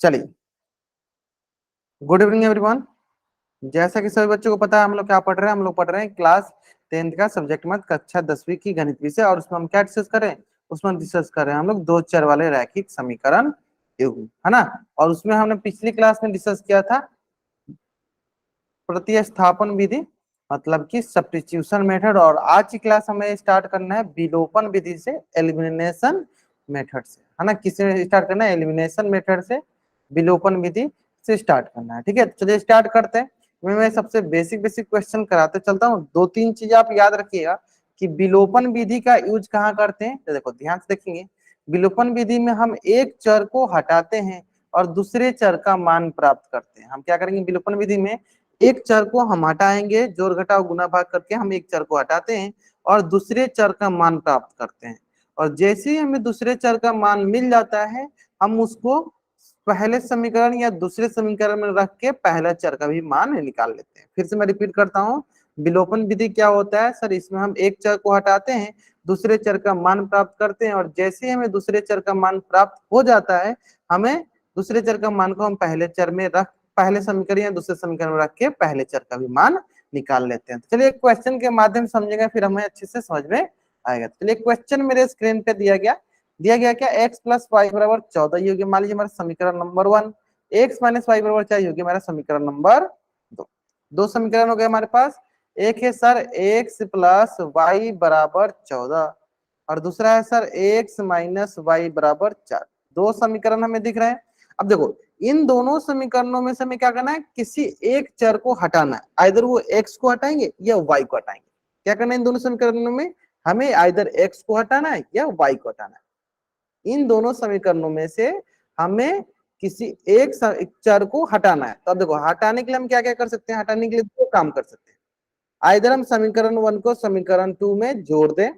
चलिए, good evening everyone. जैसा कि सभी बच्चों को पता है, हम लोग क्या पढ़ रहे हैं। हम लोग पढ़ रहे हैं क्लास 10th का सब्जेक्ट मत कक्षा 10वीं की गणित विषय। और उसमें हम क्या डिस्कस कर रहे हैं, उसमें डिस्कस कर रहे हैं हम लोग दो चर वाले रैखिक समीकरण युग्म, है ना। और उसमें हमने पिछली क्लास में डिस्कस किया था प्रतिस्थापन विधि, मतलब कि सब्स्टिट्यूशन मेथड। और आज की क्लास हमें स्टार्ट करना है विलोपन विधि से, एलिमिनेशन मेथड से, है ना। किससे स्टार्ट करना है? एलिमिनेशन मेथड से, विलोपन विधि से स्टार्ट करना है। ठीक है, चलिए स्टार्ट करते हैं। मैं सबसे बेसिक बेसिक क्वेश्चन कराते चलता हूँ। दो तीन चीज आप याद रखिएगा कि विलोपन विधि का यूज कहाँ करते हैं। तो देखो ध्यान से देखेंगे, विलोपन विधि में हम एक चर को हटाते हैं और दूसरे चर का मान प्राप्त करते हैं। हम क्या करेंगे विलोपन विधि में, एक चर को हम हटाएंगे, जोड़ घटाव गुना भाग करके हम एक चर को हटाते हैं और दूसरे चर का मान प्राप्त करते हैं। और जैसे ही हमें दूसरे चर का मान मिल जाता है, हम उसको पहले समीकरण या दूसरे समीकरण में रख के पहला चर का भी मान निकाल लेते हैं। फिर से मैं रिपीट करता हूँ, विलोपन विधि क्या होता है सर? इसमें हम एक चर को हटाते हैं, दूसरे चर का मान प्राप्त करते हैं और जैसे ही हमें दूसरे चर का मान प्राप्त हो जाता है, हमें दूसरे चर का मान को हम पहले चर में रख, पहले समीकरण या दूसरे समीकरण में रख के पहले चर का भी मान निकाल लेते हैं। चलिए क्वेश्चन के माध्यम से समझेंगे, फिर हमें अच्छे से समझ में आएगा। चलिए क्वेश्चन मेरे स्क्रीन पे दिया गया क्या, x प्लस वाई बराबर 14 ये हो गया मान लीजिए हमारा समीकरण नंबर 1। x माइनस वाई बराबर 4 ये हो गया हमारा समीकरण नंबर 2। दो समीकरण हो गए हमारे पास। एक है सर x प्लस वाई बराबर 14 और दूसरा है सर x माइनस वाई बराबर 4। दो समीकरण हमें दिख रहे हैं। अब देखो इन दोनों समीकरणों में से हमें क्या करना है, किसी एक चर को हटाना है। आइदर वो x को हटाएंगे या y को हटाएंगे। क्या करना है इन दोनों समीकरणों में, हमें आइदर x को हटाना है या y को हटाना है। इन दोनों समीकरणों में से हमें किसी एक चर को हटाना है। तो अब देखो हटाने के लिए हम क्या क्या कर सकते हैं, हटाने के लिए दो काम कर सकते हैं। आइदर हम समीकरण 1 को समीकरण 2 में जोड़ दें,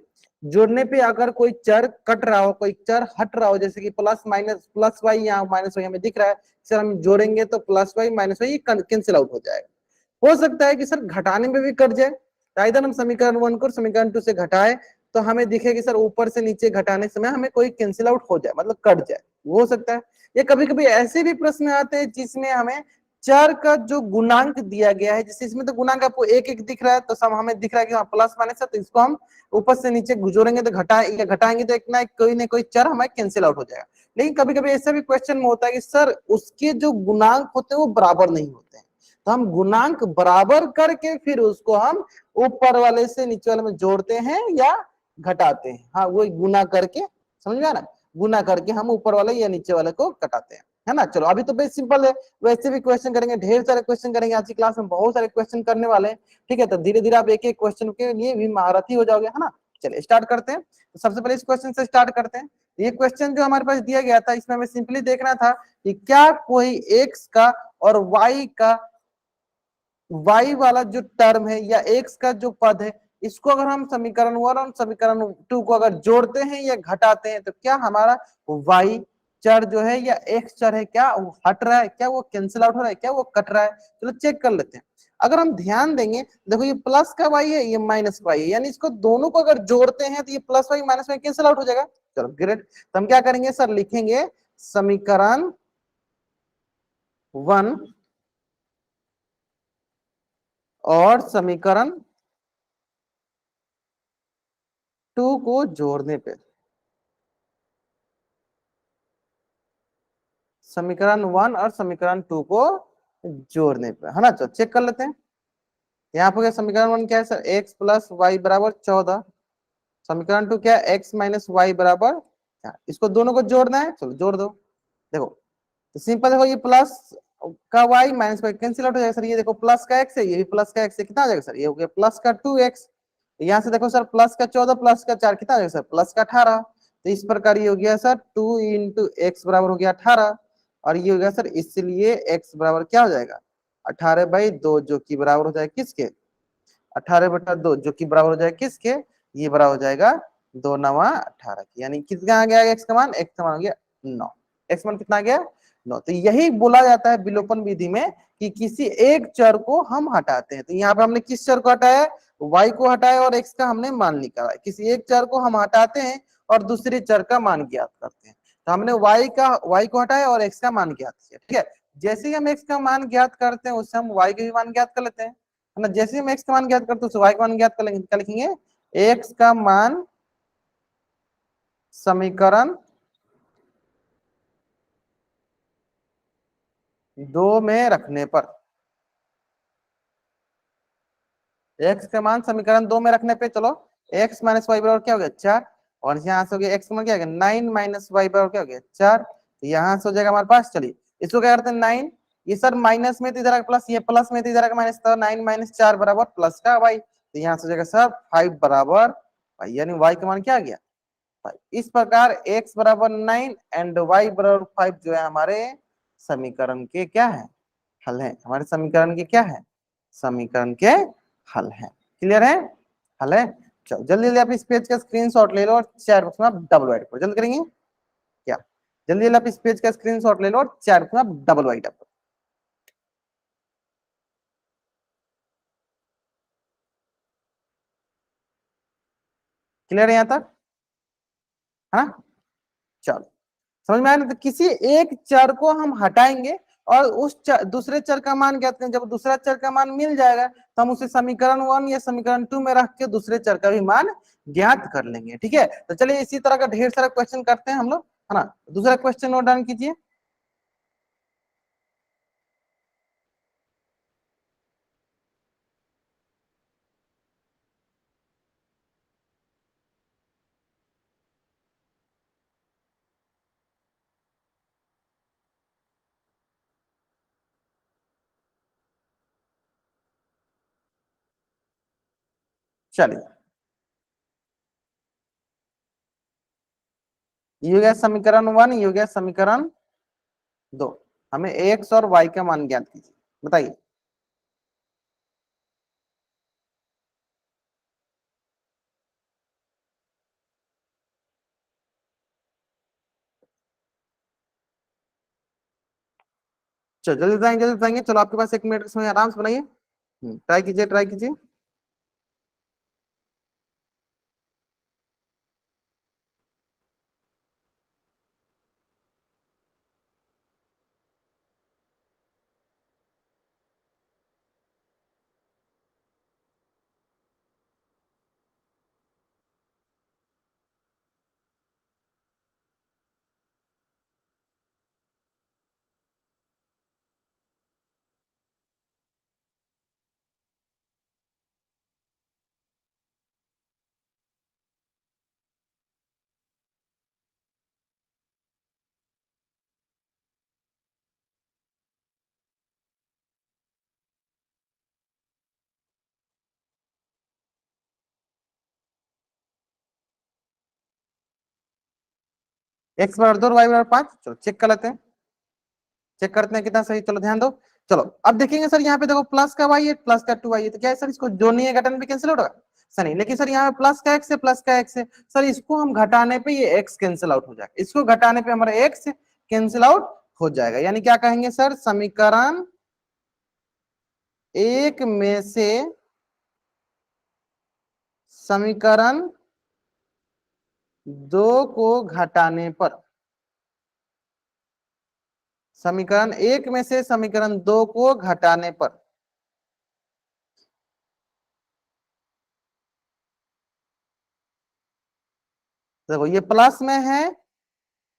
जोड़ने पे अगर कोई चर कट रहा हो, कोई चर हट रहा हो, जैसे कि प्लस माइनस प्लस वाई यहाँ माइनस वाई हमें दिख रहा है, सर हम जोड़ेंगे तो plus y minus y cancel out हो जाएगा। हो सकता है कि सर घटाने में भी कट जाए, तो आइदर हम समीकरण 1 को समीकरण 2 से घटाए तो हमें दिखेगी सर ऊपर से नीचे घटाने समय हमें कोई कैंसिल आउट हो जाए, मतलब कट जाए, वो हो सकता है। या कभी कभी ऐसे भी प्रश्न आते हैं जिसमें हमें चर का जो गुणांक दिया गया है, जैसे इसमें तो गुणांक आपको एक एक दिख रहा है, तो सब हमें दिख रहा है कि हाँ प्लस माइनस है, तो इसको हम ऊपर से नीचे जोड़ेंगे तो घटाएंगे तो एक ना कोई चर हमारे कैंसिल आउट हो जाएगा। लेकिन कभी कभी ऐसा भी क्वेश्चन में होता है कि सर उसके जो गुणांक होते हैं वो बराबर नहीं होते हैं, तो हम गुणांक बराबर करके फिर उसको हम ऊपर वाले से नीचे वाले में जोड़ते हैं या घटाते हैं। हाँ वो गुना करके, समझ में आ रहा है, गुना करके हम ऊपर वाले या नीचे वाले को घटाते हैं, है ना। चलो अभी तो बेस सिंपल है, वैसे भी क्वेश्चन करेंगे, ढेर सारे क्वेश्चन करेंगे आज की क्लास में, बहुत सारे क्वेश्चन करने वाले हैं। ठीक है, तो धीरे धीरे आप एक एक क्वेश्चन के लिए भी महारथी हो जाओगे, है ना। चलिए स्टार्ट करते हैं। तो सबसे पहले इस क्वेश्चन से स्टार्ट करते हैं। ये क्वेश्चन जो हमारे पास दिया गया था, इसमें हमें सिंपली देखना था कि क्या कोई एक्स का और वाई का, वाई वाला जो टर्म है या एक्स का जो पद है, इसको अगर हम समीकरण 1 और समीकरण 2 को अगर जोड़ते हैं या घटाते हैं तो क्या हमारा वाई चर जो है या एक्स चर है, क्या वो हट रहा है, क्या वो कैंसिल आउट हो रहा है, क्या वो कट रहा है। चलो चेक कर लेते हैं। अगर हम ध्यान देंगे, देखो ये प्लस का वाई है, ये माइनस वाई है, यानी इसको दोनों को अगर जोड़ते हैं तो ये plus y minus y cancel out हो जाएगा। चलो ग्रेट, तो हम क्या करेंगे सर, लिखेंगे समीकरण 1 और समीकरण 2 को जोड़ने पे, समीकरण 1 और समीकरण 2 को जोड़ने पे, है ना। चलो चेक कर लेते हैं। यहाँ पे समीकरण 1 क्या है सर, x प्लस वाई बराबर 14। समीकरण 2 क्या है, x माइनस वाई बराबर 4। इसको दोनों को जोड़ना है, चलो जोड़ दो। देखो तो सिंपल, देखो ये प्लस का y minus y cancel out हो जाएगा सर। ये देखो प्लस का x है, ये भी प्लस का x है, कितना आ जाएगा सर, ये हो गया प्लस का 2x। यहाँ से देखो सर प्लस का 14 प्लस का 4 कितना आ जाएगा सर, प्लस का 18। तो इस प्रकार ये हो गया सर 2 इंटू एक्स बराबर हो गया 18, और ये हो गया सर इसलिए x बराबर क्या हो जाएगा 18/2, जो कि बराबर हो जाएगा किसके, 18/2, जो कि बराबर हो जाएगा किसके, ये बराबर हो जाएगा 2 9 18 की। यानी कितना आ गया एक्स का मान, एक्स का मान हो गया 9। एक्स मान कितना आ गया 9। तो यही बोला जाता है विलोपन विधि में कि किसी एक चर को हम हटाते हैं। तो यहाँ पे हमने किस चर को हटाया, y को हटाया और x का हमने मान निकाला। किसी एक चर को हम हटाते हैं और दूसरे चर का मान ज्ञात करते हैं। तो हमने y को हटाया और x का मान ज्ञात किया, ठीक है। जैसे ही हम x का मान ज्ञात करते हैं उससे हम y का भी मान ज्ञात कर लेते हैं, है ना। जैसे ही हम x का मान ज्ञात करते हैं उससे y का मान ज्ञात कर लेंगे, क्या लिखेंगे, x का मान समीकरण 2 में रखने पर, x का मान समीकरण 2 में रखने पे, चलो x माइनस वाई बराबर क्या हो गया 4, और यहाँ से हो गया x का मान क्या हो गया 9 माइनस वाई बराबर क्या हो गया 4, तो यहाँ से हो जाएगा हमारे पास, चलिए इसको क्या करते हैं 9, ये सर माइनस में तो इधर प्लस, ये प्लस में तो इधर माइनस, तो 9 माइनस 4 बराबर प्लस का y, तो यहाँ से हो जाएगा सर 5 बराबर y, यानी y का मान क्या आ गया 5। इस प्रकार x बराबर 9 एंड y बराबर 5 जो है हमारे समीकरण के क्या है, हल है, हमारे समीकरण के क्या है, समीकरण के हल है। क्लियर है, हल है। चलो जल्दी जल्दी आप इस पेज का स्क्रीनशॉट ले लो और चैट बॉक्स में आप डबल वाइट करो, जल्दी करेंगे क्या, जल्दी जल्दी आप इस पेज का स्क्रीनशॉट ले लो और चैट बॉक्स में आप डबल वाइट करो। क्लियर है यहाँ तक, है ना। चलो समझ में आया ना, तो किसी एक चर को हम हटाएंगे और दूसरे चर का मान ज्ञात करें, जब दूसरा चर का मान मिल जाएगा तो हम उसे समीकरण 1 या समीकरण 2 में रख के दूसरे चर का भी मान ज्ञात कर लेंगे, ठीक है। तो चलिए इसी तरह का ढेर सारा क्वेश्चन करते हैं हम लोग, है ना। दूसरा क्वेश्चन नोट डाउन कीजिए। चलिए ये हो गया समीकरण 1, ये हो गया समीकरण 2, हमें एक्स और वाई का मान ज्ञात कीजिए, बताइए। चलो जल्दी बताएंगे, जल्दी बताएंगे, चलो आपके पास 1 मिनट का समय, आराम से बनाइए, ट्राई कीजिए, ट्राई कीजिए। एक्स बराबर 2 और वाई बराबर 5, चलो चेक कर लेते हैं, चेक करते हैं कितना सही, चलो ध्यान दो। चलो अब देखेंगे सर यहाँ पे देखो प्लस का वाई है, प्लस का 2y है, तो क्या है सर, इसको जोड़ने या घटाने पे कैंसिल होगा सर, नहीं, लेकिन सर यहाँ पे प्लस का x है, प्लस का x है, सर इसको हम घटाने पे ये x कैंसिल आउट हो जाएगा, इसको घटाने पे हमारा x कैंसिल आउट हो जाएगा, यानी क्या कहेंगे सर, समीकरण 1 में से समीकरण 2 को घटाने पर, समीकरण 1 में से समीकरण 2 को घटाने पर, देखो ये प्लस में है,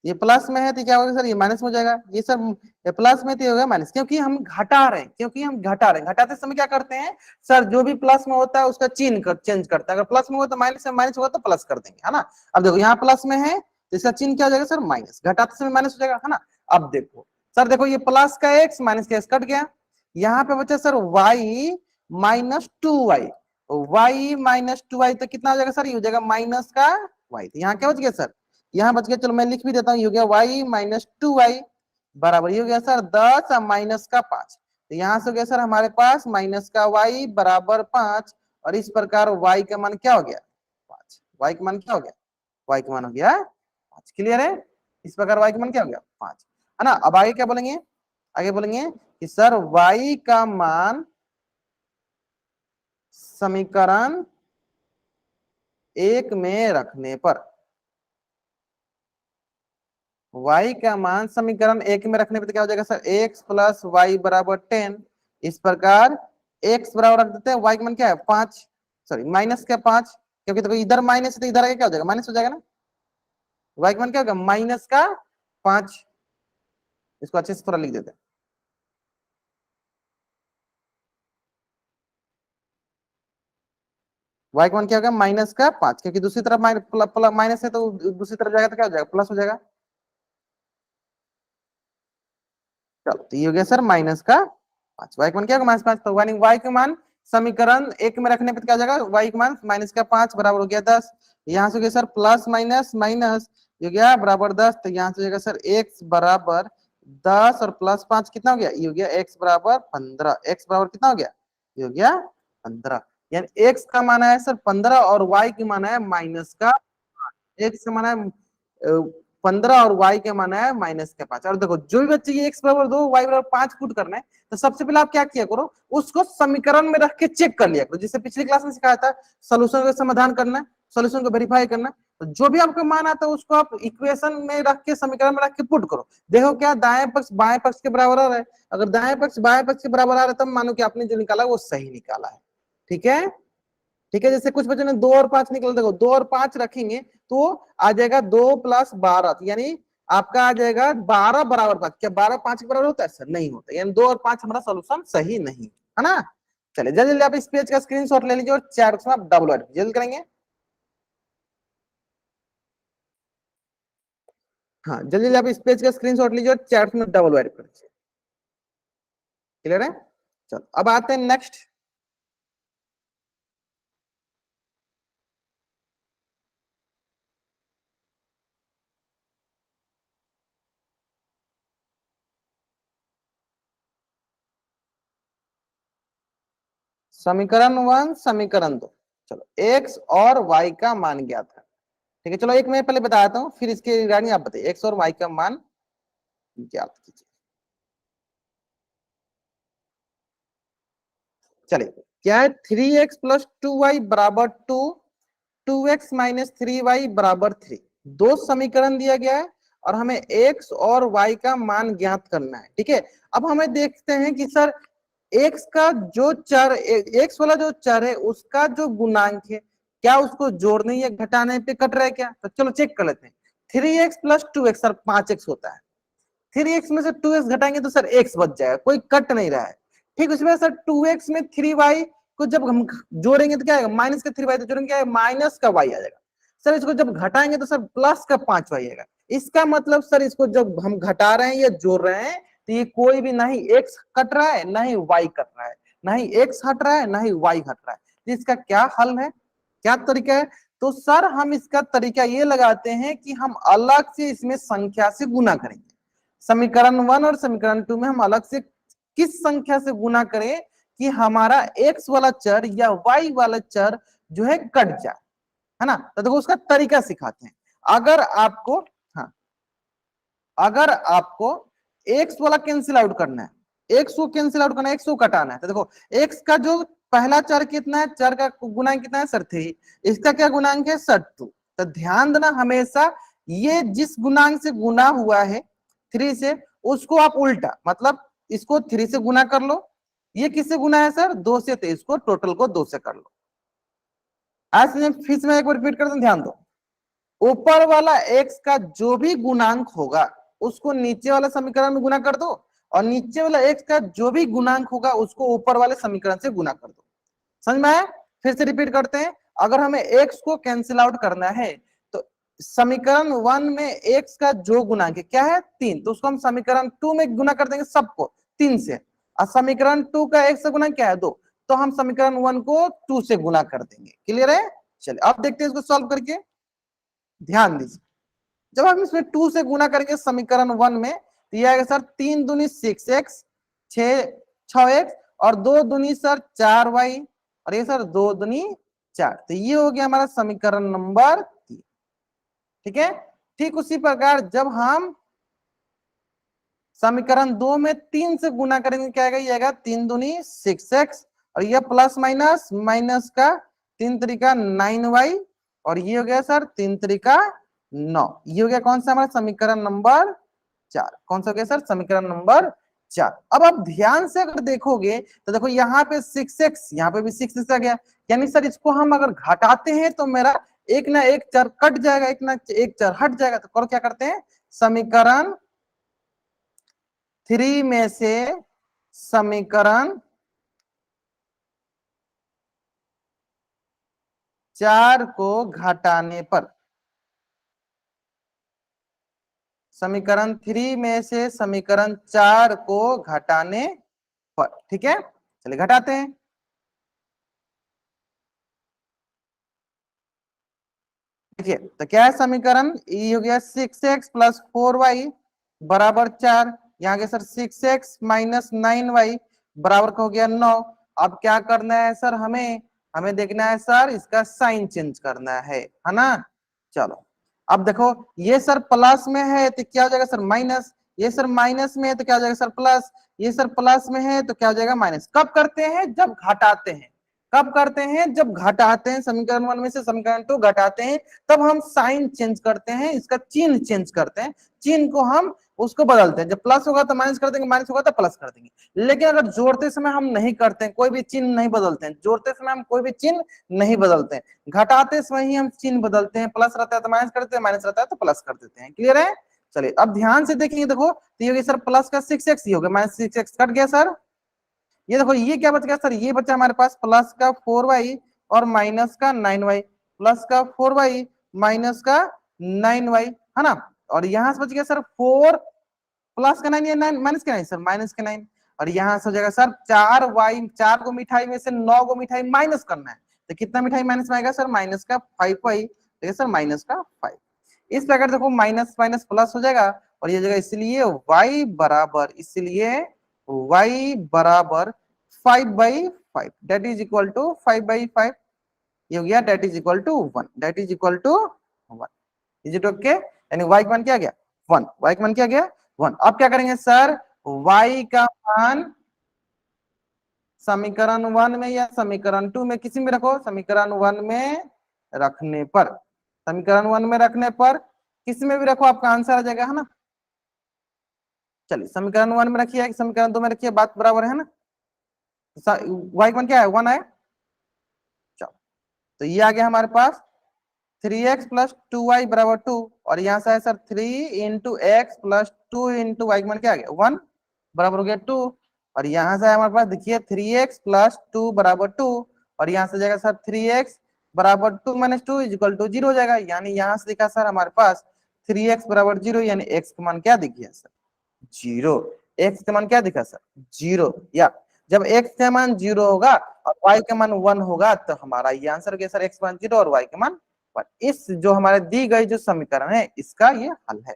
ये प्लस में है तो क्या होगा सर, ये माइनस में हो जाएगा, ये सर ये प्लस में तो होगा माइनस, क्योंकि हम घटा रहे हैं, क्योंकि हम घटा रहे हैं, घटाते समय क्या करते हैं सर, जो भी प्लस में होता है उसका चिन्ह चेंज करता है, अगर प्लस में हो तो माइनस में, माइनस होगा तो प्लस कर देंगे, है ना। अब देखो यहाँ प्लस में है तो इसका चिन्ह क्या हो जाएगा सर, माइनस, घटाते समय माइनस हो जाएगा, है ना। अब देखो सर, देखो ये प्लस का एक्स माइनस का एक्स कट गया, यहाँ पे बचा sir y minus 2y, y minus 2y तो कितना हो जाएगा सर, ये हो जाएगा माइनस का वाई, तो यहाँ क्या बच गया सर, यहाँ बच गया, चलो मैं लिख भी देता हूँ, ये हो गया y माइनस 2y बराबर, ये हो गया सर 10 माइनस का 5, तो यहाँ से हो गया सर हमारे पास माइनस का y बराबर 5, और इस प्रकार y का मान क्या हो गया 5, y का मान क्या हो गया, y का मान हो गया 5, क्लियर है, इस प्रकार y का मान क्या हो गया 5, है ना। अब आगे क्या बोलेंगे, आगे बोलेंगे कि सर y का मान समीकरण 1 में रखने पर, y का मान समीकरण एक में रखने पे क्या हो जाएगा सर, x प्लस वाई बराबर 10। इस प्रकार x बराबर रख देते हैं, y का मान क्या है 5, सॉरी माइनस क्या 5, क्योंकि देखो इधर माइनस है तो इधर आगे क्या हो जाएगा माइनस हो जाएगा ना, y का मान क्या होगा माइनस का 5। इसको अच्छे से थोड़ा लिख देते हैं, y का मान क्या होगा माइनस का 5, क्योंकि दूसरी तरफ माइनस है तो दूसरी तरफ जाएगा तो क्या हो जाएगा प्लस हो जाएगा। चलो तो ये हो गया सर माइनस का 5, y का मान क्या होगा माइनस 5, तो y का मान समीकरण एक में रखने पर क्या हो जाएगा, y का मान माइनस का 5 बराबर हो गया 10। यहाँ से हो गया सर प्लस माइनस माइनस, ये हो गया बराबर 10, तो यहाँ से हो जाएगा सर x बराबर 10 और प्लस 5 कितना हो गया, ये हो गया x बराबर 15। x बराबर कितना हो गया, ये हो गया 15। यानी x का मान है सर 15 और y की मान है माइनस का, x का मान है 15 और y का मान है माइनस का 5। और देखो जो भी बच्चे ये x बराबर 2 y बराबर 5 पुट करना है, तो सबसे पहले आप क्या किया करो, उसको समीकरण में रख के चेक कर लिया करो, जिससे पिछली क्लास में सिखाया था सोल्यूशन का समाधान करना, सोल्यूशन को वेरीफाई करना। तो जो भी आपका मान आता है उसको आप इक्वेशन में रख के समीकरण में रख के पुट करो, देखो क्या दाएं पक्ष बाएं पक्ष के बराबर आ रहा है। अगर दाएं पक्ष बाएं पक्ष के बराबर आ रहा है तब मानो कि आपने जो निकाला वो सही निकाला है। ठीक है, ठीक है। जैसे कुछ बच्चों ने 2 और 5 निकल, देखो 2 और 5 रखेंगे तो आ जाएगा 2 प्लस 12, यानी आपका आ जाएगा 12 बराबर 5। क्या 12 5 के बराबर होता है सर, नहीं होता, यानी 2 और 5 हमारा सोल्यूशन सही नहीं है ना। चलिए जल्दी जल्दी आप इस पेज का स्क्रीनशॉट ले लीजिए और चैट में आप डबल जल्द करेंगे। हाँ जल्दी जल्दी आप इस पेज का स्क्रीनशॉट लीजिए और चैट में डबल वेरीफाई कर लीजिए। क्लियर है, चलो अब आते हैं नेक्स्ट। समीकरण 1 समीकरण 2, चलो x और y का मान ज्ञात है। ठीक है, चलो एक मैं पहले बताता हूँ फिर इसके रिगार्डिंग आप बताइए, एक्स और वाई का मान ज्ञात कीजिए। चलिए क्या है, 3x प्लस 2y बराबर 2, 2x माइनस 3y बराबर 3, दो समीकरण दिया गया है और हमें x और y का मान ज्ञात करना है। ठीक है, अब हमें देखते हैं कि सर x का जो चर, x वाला जो चर है उसका जो गुणांक है क्या उसको जोड़ने या घटाने पे कट रहा है क्या, तो चलो चेक कर लेते हैं। 3x plus 2x sir 5x होता है, 3x में से 2x घटाएंगे तो सर x बच जाएगा, कोई कट नहीं रहा है। ठीक उसमें सर 2x में 3y को जब हम जोड़ेंगे तो क्या आएगा, माइनस का 3y, तो जोड़ेंगे क्या आएगा माइनस का y आ जाएगा। सर इसको जब घटाएंगे तो सर प्लस का 5y आएगा। इसका मतलब सर इसको जब हम घटा रहे हैं या जोड़ रहे हैं तो ये कोई भी ना ही x कट रहा है ना ही y कट रहा है, ना ही x हट रहा है ना ही y हट रहा है। तो इसका क्या हल है, क्या तरीका है, तो सर हम इसका तरीका ये लगाते हैं कि हम अलग से इसमें संख्या से गुना करेंगे। समीकरण 1 और समीकरण 2 में हम अलग से किस संख्या से गुना करें कि हमारा x वाला चर या y वाला चर जो है कट जाए, है ना। तो देखो उसका तरीका सिखाते हैं। अगर आपको, हाँ अगर आपको x वाला कैंसिल आउट करना है, x को कैंसिल आउट करना है, x को कटाना है, तो देखो x का जो पहला चर कितना है, चर का गुणांक कितना है सर 3, इसका क्या गुणांक है सर 2। तो ध्यान देना हमेशा ये जिस गुणांक से गुना हुआ है 3 से, उसको आप उल्टा मतलब इसको 3 से गुना कर लो, ये किससे गुना है सर 2 से, तो इसको टोटल को 2 से कर लो। ऐसे फिर से मैं एक बार रिपीट करता हूं, ध्यान दो। ऊपर वाला x का जो भी गुणांक होगा उसको नीचे वाले समीकरण में गुना कर दो, और नीचे वाला x का जो भी गुणांक होगा उसको ऊपर वाले समीकरण से गुना कर दो। समझ में आया, फिर से रिपीट करते हैं। अगर हमें x को कैंसिल आउट करना है तो समीकरण 1 में x का जो गुणांक है क्या है 3, तो उसको हम समीकरण 2 में गुना कर देंगे सबको 3 से, और समीकरण 2 का x से गुना क्या है 2, तो हम समीकरण 1 को 2 से गुना कर देंगे। क्लियर है, चलिए अब देखते हैं इसको सॉल्व करके। ध्यान दीजिए, जब हम इसमें 2 से गुना करेंगे समीकरण 1 में तो यह आएगा सर 3 दूनी 6x, 6x और 2 दूनी सर 4y, और ये सर 2 दूनी 4, तो ये हो गया हमारा समीकरण नंबर 3। ठीक है, ठीक उसी प्रकार जब हम समीकरण 2 में 3 से गुना करेंगे क्या आएगा, ये आएगा 3 दूनी 6x, और ये प्लस माइनस माइनस का 3 तरीका 9y, और ये हो गया सर 3 तरीका 9। ये हो गया कौन सा हमारा समीकरण नंबर 4। कौन सा हो गया सर? समीकरण नंबर 4। अब आप ध्यान से अगर देखोगे तो देखो यहाँ पे 6x, यहाँ पे भी 6 आ गया, यानी सर इसको हम अगर घटाते हैं तो मेरा एक ना एक चर कट जाएगा, एक ना एक चर हट जाएगा। तो करो क्या करते हैं, समीकरण 3 में से समीकरण 4 को घटाने पर, समीकरण 3 में से समीकरण 4 को घटाने पर, ठीक है, चलिए घटाते हैं। देखिए तो क्या है समीकरण, ये हो गया 6x प्लस 4y बराबर 4, यहाँ के सर 6x माइनस 9y बराबर का हो गया 9। अब क्या करना है सर, हमें हमें देखना है सर इसका साइन चेंज करना है ना। चलो अब देखो ये सर प्लस में है तो क्या हो जाएगा सर माइनस, ये सर माइनस में है तो क्या हो जाएगा सर प्लस, ये सर प्लस में है तो क्या हो जाएगा माइनस। कब करते हैं, जब घटाते हैं। कब करते हैं, जब घटाते हैं, समीकरण 1 में से समीकरण 2 घटाते हैं तब हम साइन चेंज करते हैं, इसका चिन्ह चेंज करते हैं, चिन्ह को हम उसको बदलते हैं। जब प्लस होगा तो माइनस कर देंगे, माइनस होगा तो प्लस कर देंगे। लेकिन अगर जोड़ते समय हम नहीं करते हैं, कोई भी चिन्ह नहीं बदलते हैं, जोड़ते समय हम कोई भी चिन्ह नहीं बदलते हैं, घटाते समय ही हम चिन्ह बदलते हैं, प्लस रहता है तो माइनस कर देते हैं, माइनस रहता है तो प्लस कर देते हैं। क्लियर है? चलिए अब ध्यान से देखिए, देखो तो ये सर प्लस का 6x, ये हो गया माइनस 6x कट गया सर। ये देखो ये क्या बच गया सर, ये बचा हमारे पास प्लस का 4y और माइनस का 9y, प्लस का 4y माइनस का 9y, है ना। और यहां से बच गया सर 4 प्लस का 9 या 9 माइनस का 9 सर, माइनस का 9। और यहां से हो जाएगा सर 4y, 4 को मिठाई में से 9 को मिठाई माइनस करना है, तो कितना मिठाई माइनस में आएगा सर, माइनस का 5y, ठीक है सर, माइनस का 5। इस प्रकार देखो माइनस माइनस प्लस हो जाएगा और ये जगह, इसलिए y बराबर, इसलिए y बराबर 5/5, दैट इज इक्वल टू 5/5। ये हो गया that is equal to 1, that is equal to 1। Is it okay? यानी y का मान क्या गया 1, y का मान क्या गया 1। अब क्या करेंगे सर, y का मान समीकरण 1 में या समीकरण 2 में, किसी में रखो, समीकरण 1 में रखने पर, समीकरण 1 में रखने पर किसी में भी रखो आपका आंसर आ जाएगा, है ना। चलिए समीकरण 1 में रखिए, समीकरण 2 में रखिए, बात बराबर है ना। y का मान क्या है 1 है। चलो तो ये आ गया हमारे पास 3x प्लस 2y बराबर 2, और यहाँ से है sir 3 into x plus 2 into y का मान क्या आ गया 1 बराबर हो गया 2। और यहाँ से हमारे पास देखिए 3x प्लस 2 बराबर 2, और यहाँ से जाएगा सर 3x बराबर 2 माइनस 2 इज इक्वल टू 0 हो जाएगा। यानी यहाँ से दिखा सर हमारे पास 3x बराबर 0, यानी x का मान क्या दिख गया सर 0। x का मान क्या दिखा सर 0, या जब x का मान 0 होगा और y का मान 1 होगा तो हमारा ये आंसर हो गया सर, x का मान 0 और y का मान 1। इस जो हमारे दी गई जो समीकरण है इसका ये हल है।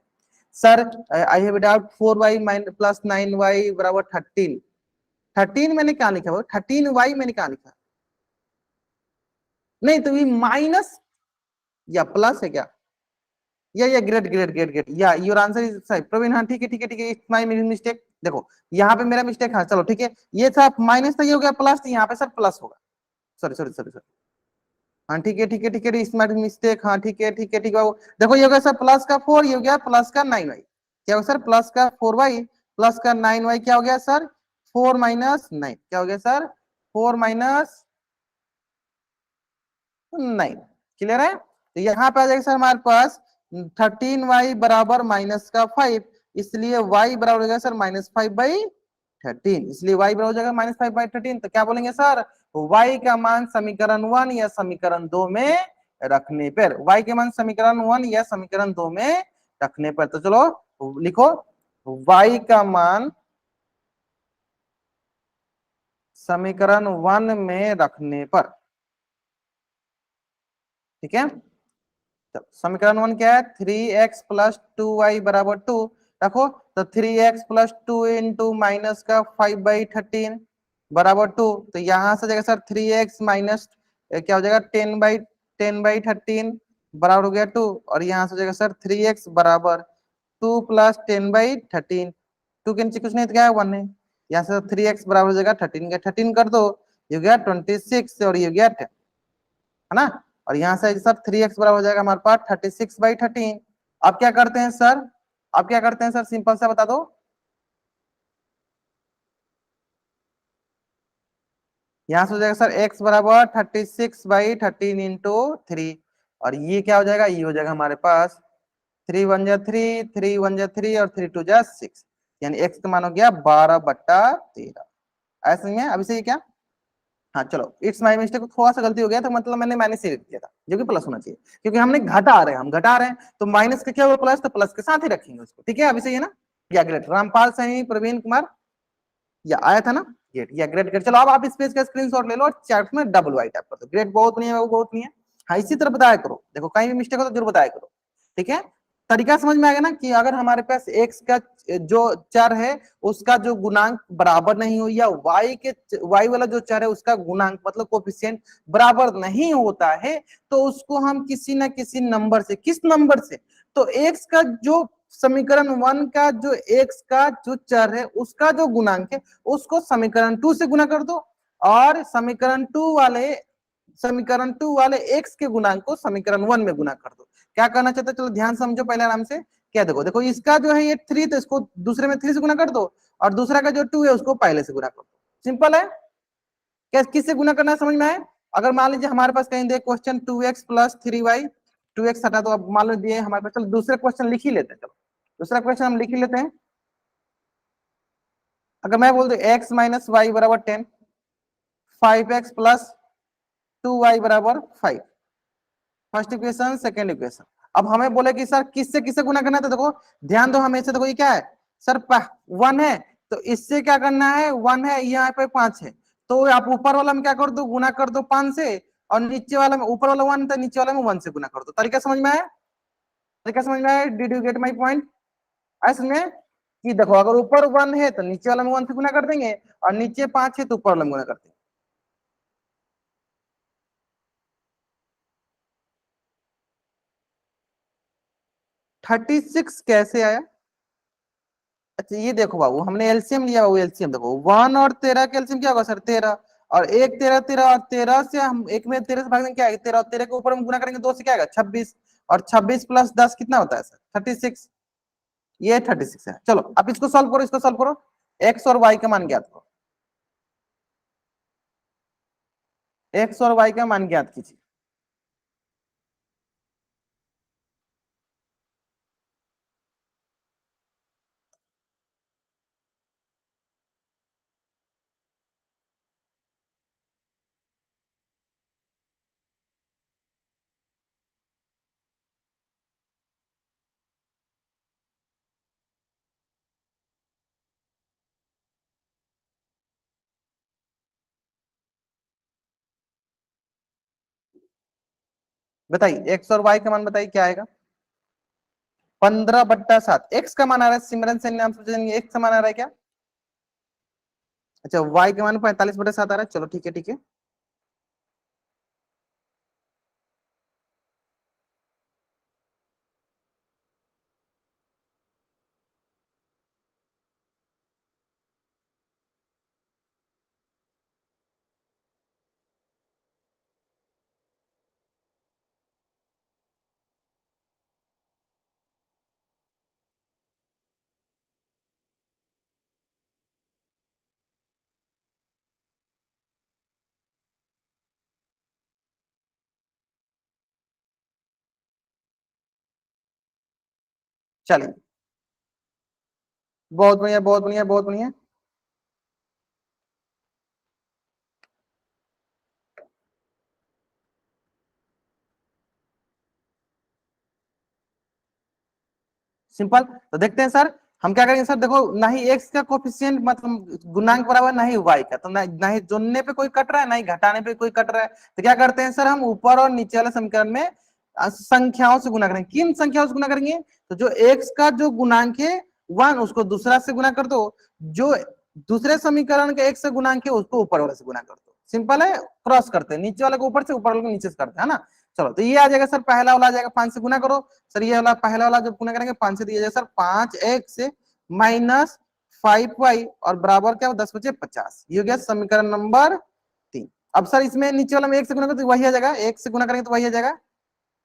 Sir I have doubt 4y plus 9y बराबर 13, 13 मैंने क्या लिखा, 13y मैंने क्या लिखा, नहीं तो ये माइनस या प्लस है क्या, या ग्रेट ग्रेट ग्रेट ग्रेट, या योर आंसर इज सही प्रवीण, हाँ ठीक है ठीक है ठीक है, इट्स माय मिस्टेक। देखो यहाँ पे मेरा मिस्टेक, हाँ चलो ठीक है, ये था माइनस था, ये हो गया प्लस, तो यहाँ पे सर प्लस होगा, सॉरी सॉरी सॉरी सॉरी, हाँ ठीक है ठीक है ठीक है, इट्स माय मिस्टेक, हाँ ठीक है ठीक है ठीक है। देखो ये हो गया सर प्लस का 4, ये हो गया प्लस का 9y, क्या होगा सर प्लस का 4y प्लस का 9y, क्या हो गया सर 4 माइनस 9, क्या हो गया सर 4 माइनस 9। क्लियर है? तो यहाँ पे आ जाएगा सर हमारे पास 13y बराबर माइनस का 5, इसलिए y बराबर हो जाएगा सर -5/13, इसलिए y बराबर हो जाएगा -5/13। तो क्या बोलेंगे सर, y का मान समीकरण 1 या समीकरण 2 में रखने पर, y के मान समीकरण 1 या समीकरण 2 में रखने पर। तो चलो लिखो y का मान समीकरण 1 में रखने पर, ठीक है। समीकरण 1 क्या है, 3x प्लस 2y बराबर 2 रखो, तो 3x प्लस 2 इंटू माइनस का 5/13 बराबर 2। तो यहाँ से जाएगा सर 3x माइनस क्या हो जाएगा 10/13 बराबर हो गया 2, और यहाँ से जाएगा सर 3x बराबर 2 प्लस 10/13, 2 के नीचे कुछ नहीं तो क्या है 1 है, यहाँ से 3x बराबर हो जाएगा 13 का 13 कर दो, ये हो गया 26 और ये हो गया 10, है ना। और यहाँ से सर 3x बराबर हो जाएगा हमारे पास 36/13। अब क्या करते हैं सर, अब क्या करते हैं सर, सिंपल सा बता दो। यहाँ से हो जाएगा सर x बराबर 36/13 इंटू 3, और ये क्या हो जाएगा, ये हो जाएगा हमारे पास 3 1 जा 3, 3 1 जा 3 और 3 2 जा 6, यानी x का मान हो गया 12/13। ऐसा नहीं है अभी से, ये क्या, हाँ चलो इट्स माय मिस्टेक, थोड़ा सा गलती हो गया, तो मतलब मैंने माइनस से लिख दिया था, जो कि प्लस होना चाहिए, क्योंकि हमने घटा रहे हैं, हम घटा रहे हैं तो माइनस का क्या होगा प्लस, तो प्लस के साथ ही रखेंगे उसको, ठीक है अभी से, ये ना, या ग्रेट रामपाल सही प्रवीण कुमार, या आया था ना, ग्रेट, या ग्रेट ग्रेट। चलो अब आप इस पेज का स्क्रीनशॉट ले लो और चैट में डबल वाई टाइप कर दो, ग्रेट बहुत नहीं है, वो बहुत नहीं है। हाँ इसी तरह बताया करो, देखो कहीं भी मिस्टेक हो तो जरूर बताया करो, ठीक है। तरीका समझ में आएगा ना, कि अगर हमारे पास x का जो चर है उसका जो गुणांक बराबर नहीं हो, या y वाला जो चर है उसका गुणांक मतलब कोफिशिएंट बराबर नहीं होता है, तो उसको हम किसी ना किसी नंबर से, किस नंबर से, तो x का जो समीकरण 1 का जो x का जो चर है उसका जो गुणांक है उसको समीकरण 2 से गुना कर दो, और समीकरण 2 वाले x के गुणांक को समीकरण 1 में गुना कर दो। क्या करना चाहते हो, चलो ध्यान समझो पहले आराम से। क्या देखो, देखो इसका जो है ये 3, तो इसको दूसरे में 3 से गुना कर दो, और दूसरा का जो 2 है उसको पहले से गुना कर दो, सिंपल है। क्या किससे गुना करना है समझ में आए। अगर मान लीजिए हमारे पास कहीं दे क्वेश्चन 2x + 3y, 2x हटा, तो अब मान लो दिए हमारे पास, चलो दूसरे क्वेश्चन लिख ही लेते हैं, चलो दूसरा क्वेश्चन हम लिख ही लेते हैं। अगर मैं बोल दूं x - y = 10, 5x + 2y = 5, first equation second equation. अब हमें बोले कि सर किससे किससे गुना करना है, तो देखो ध्यान दो, हमें से देखो ये क्या है सर 1 है, तो इससे क्या करना है 1 है, यहाँ पे 5 है, तो आप ऊपर वाला में क्या कर दो, गुना कर दो 5 से, और नीचे वाला में, ऊपर वाला 1 था, नीचे वाला में 1 से गुना कर दो। तरीका समझ में आया, तरीका समझ में आया, did you get my point. ऐसे में कि देखो अगर ऊपर 1 है तो नीचे वाला में 1 से गुना कर देंगे, और नीचे 5 है तो ऊपर वाला में गुना कर देंगे। 36 कैसे आया, अच्छा ये देखो बाबू, हमने एलसीएम लिया बाबू, एलसीएम देखो 1 और 13 का एलसीएम क्या होगा सर 13, और एक 13 13, और 13 से हम एक में 13 से भाग देंगे क्या है 13, और 13 के ऊपर हम गुना करेंगे 2 से क्या आएगा 26, और 26 + 10 कितना होता है सर 36, ये 36 है। चलो अब इसको सॉल्व करो, इसको सॉल्व करो, एक्स और वाई का मान ज्ञात करो, एक्स और वाई का मान ज्ञात कीजिए। बताइए एक्स और वाई का मान बताइए क्या आएगा, 15/7। एक्स का मान आ रहा है सिमरन से नाम सोचेंगे, एक्स का मान आ रहा है क्या, अच्छा वाई का मान 45/7 आ रहा है, चलो ठीक है ठीक है। चलिए बहुत बढ़िया बहुत बढ़िया बहुत बढ़िया। सिंपल, तो देखते हैं सर हम क्या करेंगे सर, देखो ना ही एक्स का कोफिशिएंट मतलब गुणांक बराबर, ना ही वाई का, तो ना ही जोड़ने पे कोई कट रहा है, ना ही घटाने पे कोई कट रहा है, तो क्या करते हैं सर हम ऊपर और नीचे वाले समीकरण में संख्याओं से गुना करेंगे। किन संख्याओं से गुना करेंगे, तो जो एक्स का जो गुणांक है 1 उसको दूसरा से गुना कर दो, जो दूसरे समीकरण के एक्स से गुणांक है उसको ऊपर वाले से गुना कर दो, सिंपल है, क्रॉस करते हैं, नीचे वाले को ऊपर से, ऊपर वाले को नीचे से करते हैं, है ना। चलो तो ये आ जाएगा सर, पहला वाला आ जाएगा 5 से गुना करो सर, ये वाला पहला वाला जब गुना करेंगे 5 से दिया जाएगा सर 5x - 5y और बराबर क्या 10 बचे 50, ये हो गया समीकरण नंबर 3। अब सर इसमें नीचे वाला में 1 से गुना करेंगे तो वही आ जाएगा, 1 से गुना करेंगे तो वही आ जाएगा,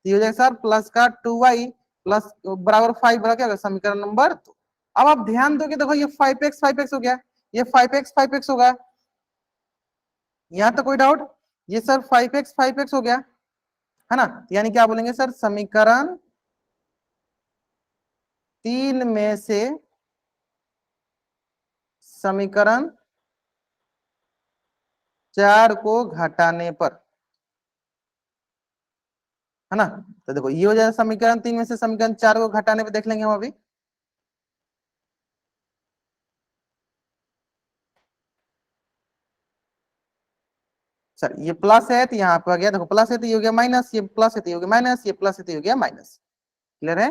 ये हो जाएगा सर प्लस का 2y प्लस बराबर 5 बराबर क्या होगा समीकरण नंबर 2। अब आप ध्यान दोगे देखो ये 5x हो गया, ये 5x होगा, यहां तो कोई डाउट, ये सर 5x हो गया है ना, यानी क्या बोलेंगे सर समीकरण 3 में से समीकरण 4 को घटाने पर, है ना, तो देखो ये हो जाएगा समीकरण 3 में से समीकरण 4 को घटाने पे, देख लेंगे हम अभी। सर ये प्लस है तो यहाँ पे आ गया, देखो प्लस है तो ये हो गया माइनस, ये प्लस है तो ये हो गया माइनस, ये प्लस है तो ये हो गया माइनस, क्लियर है,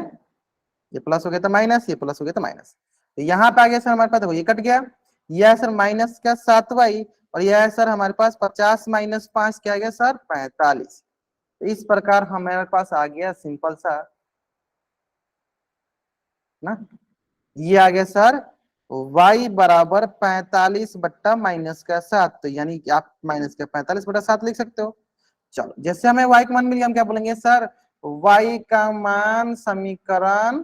ये प्लस हो गया तो माइनस, ये प्लस हो गया तो माइनस, तो यहाँ पे आ गया सर हमारे पास, देखो ये कट गया, यह है सर माइनस का 7y, और यह है सर हमारे पास 50 माइनस 5 क्या आ गया सर 45। तो इस प्रकार हमारे पास आ गया सिंपल सा ना, ये आ गया सर y बराबर 45 बट्टा माइनस का 7, तो यानी कि आप माइनस का 45 बट्टा 7 लिख सकते हो। चलो जैसे हमें y का मान मिल गया, हम क्या बोलेंगे सर y का मान समीकरण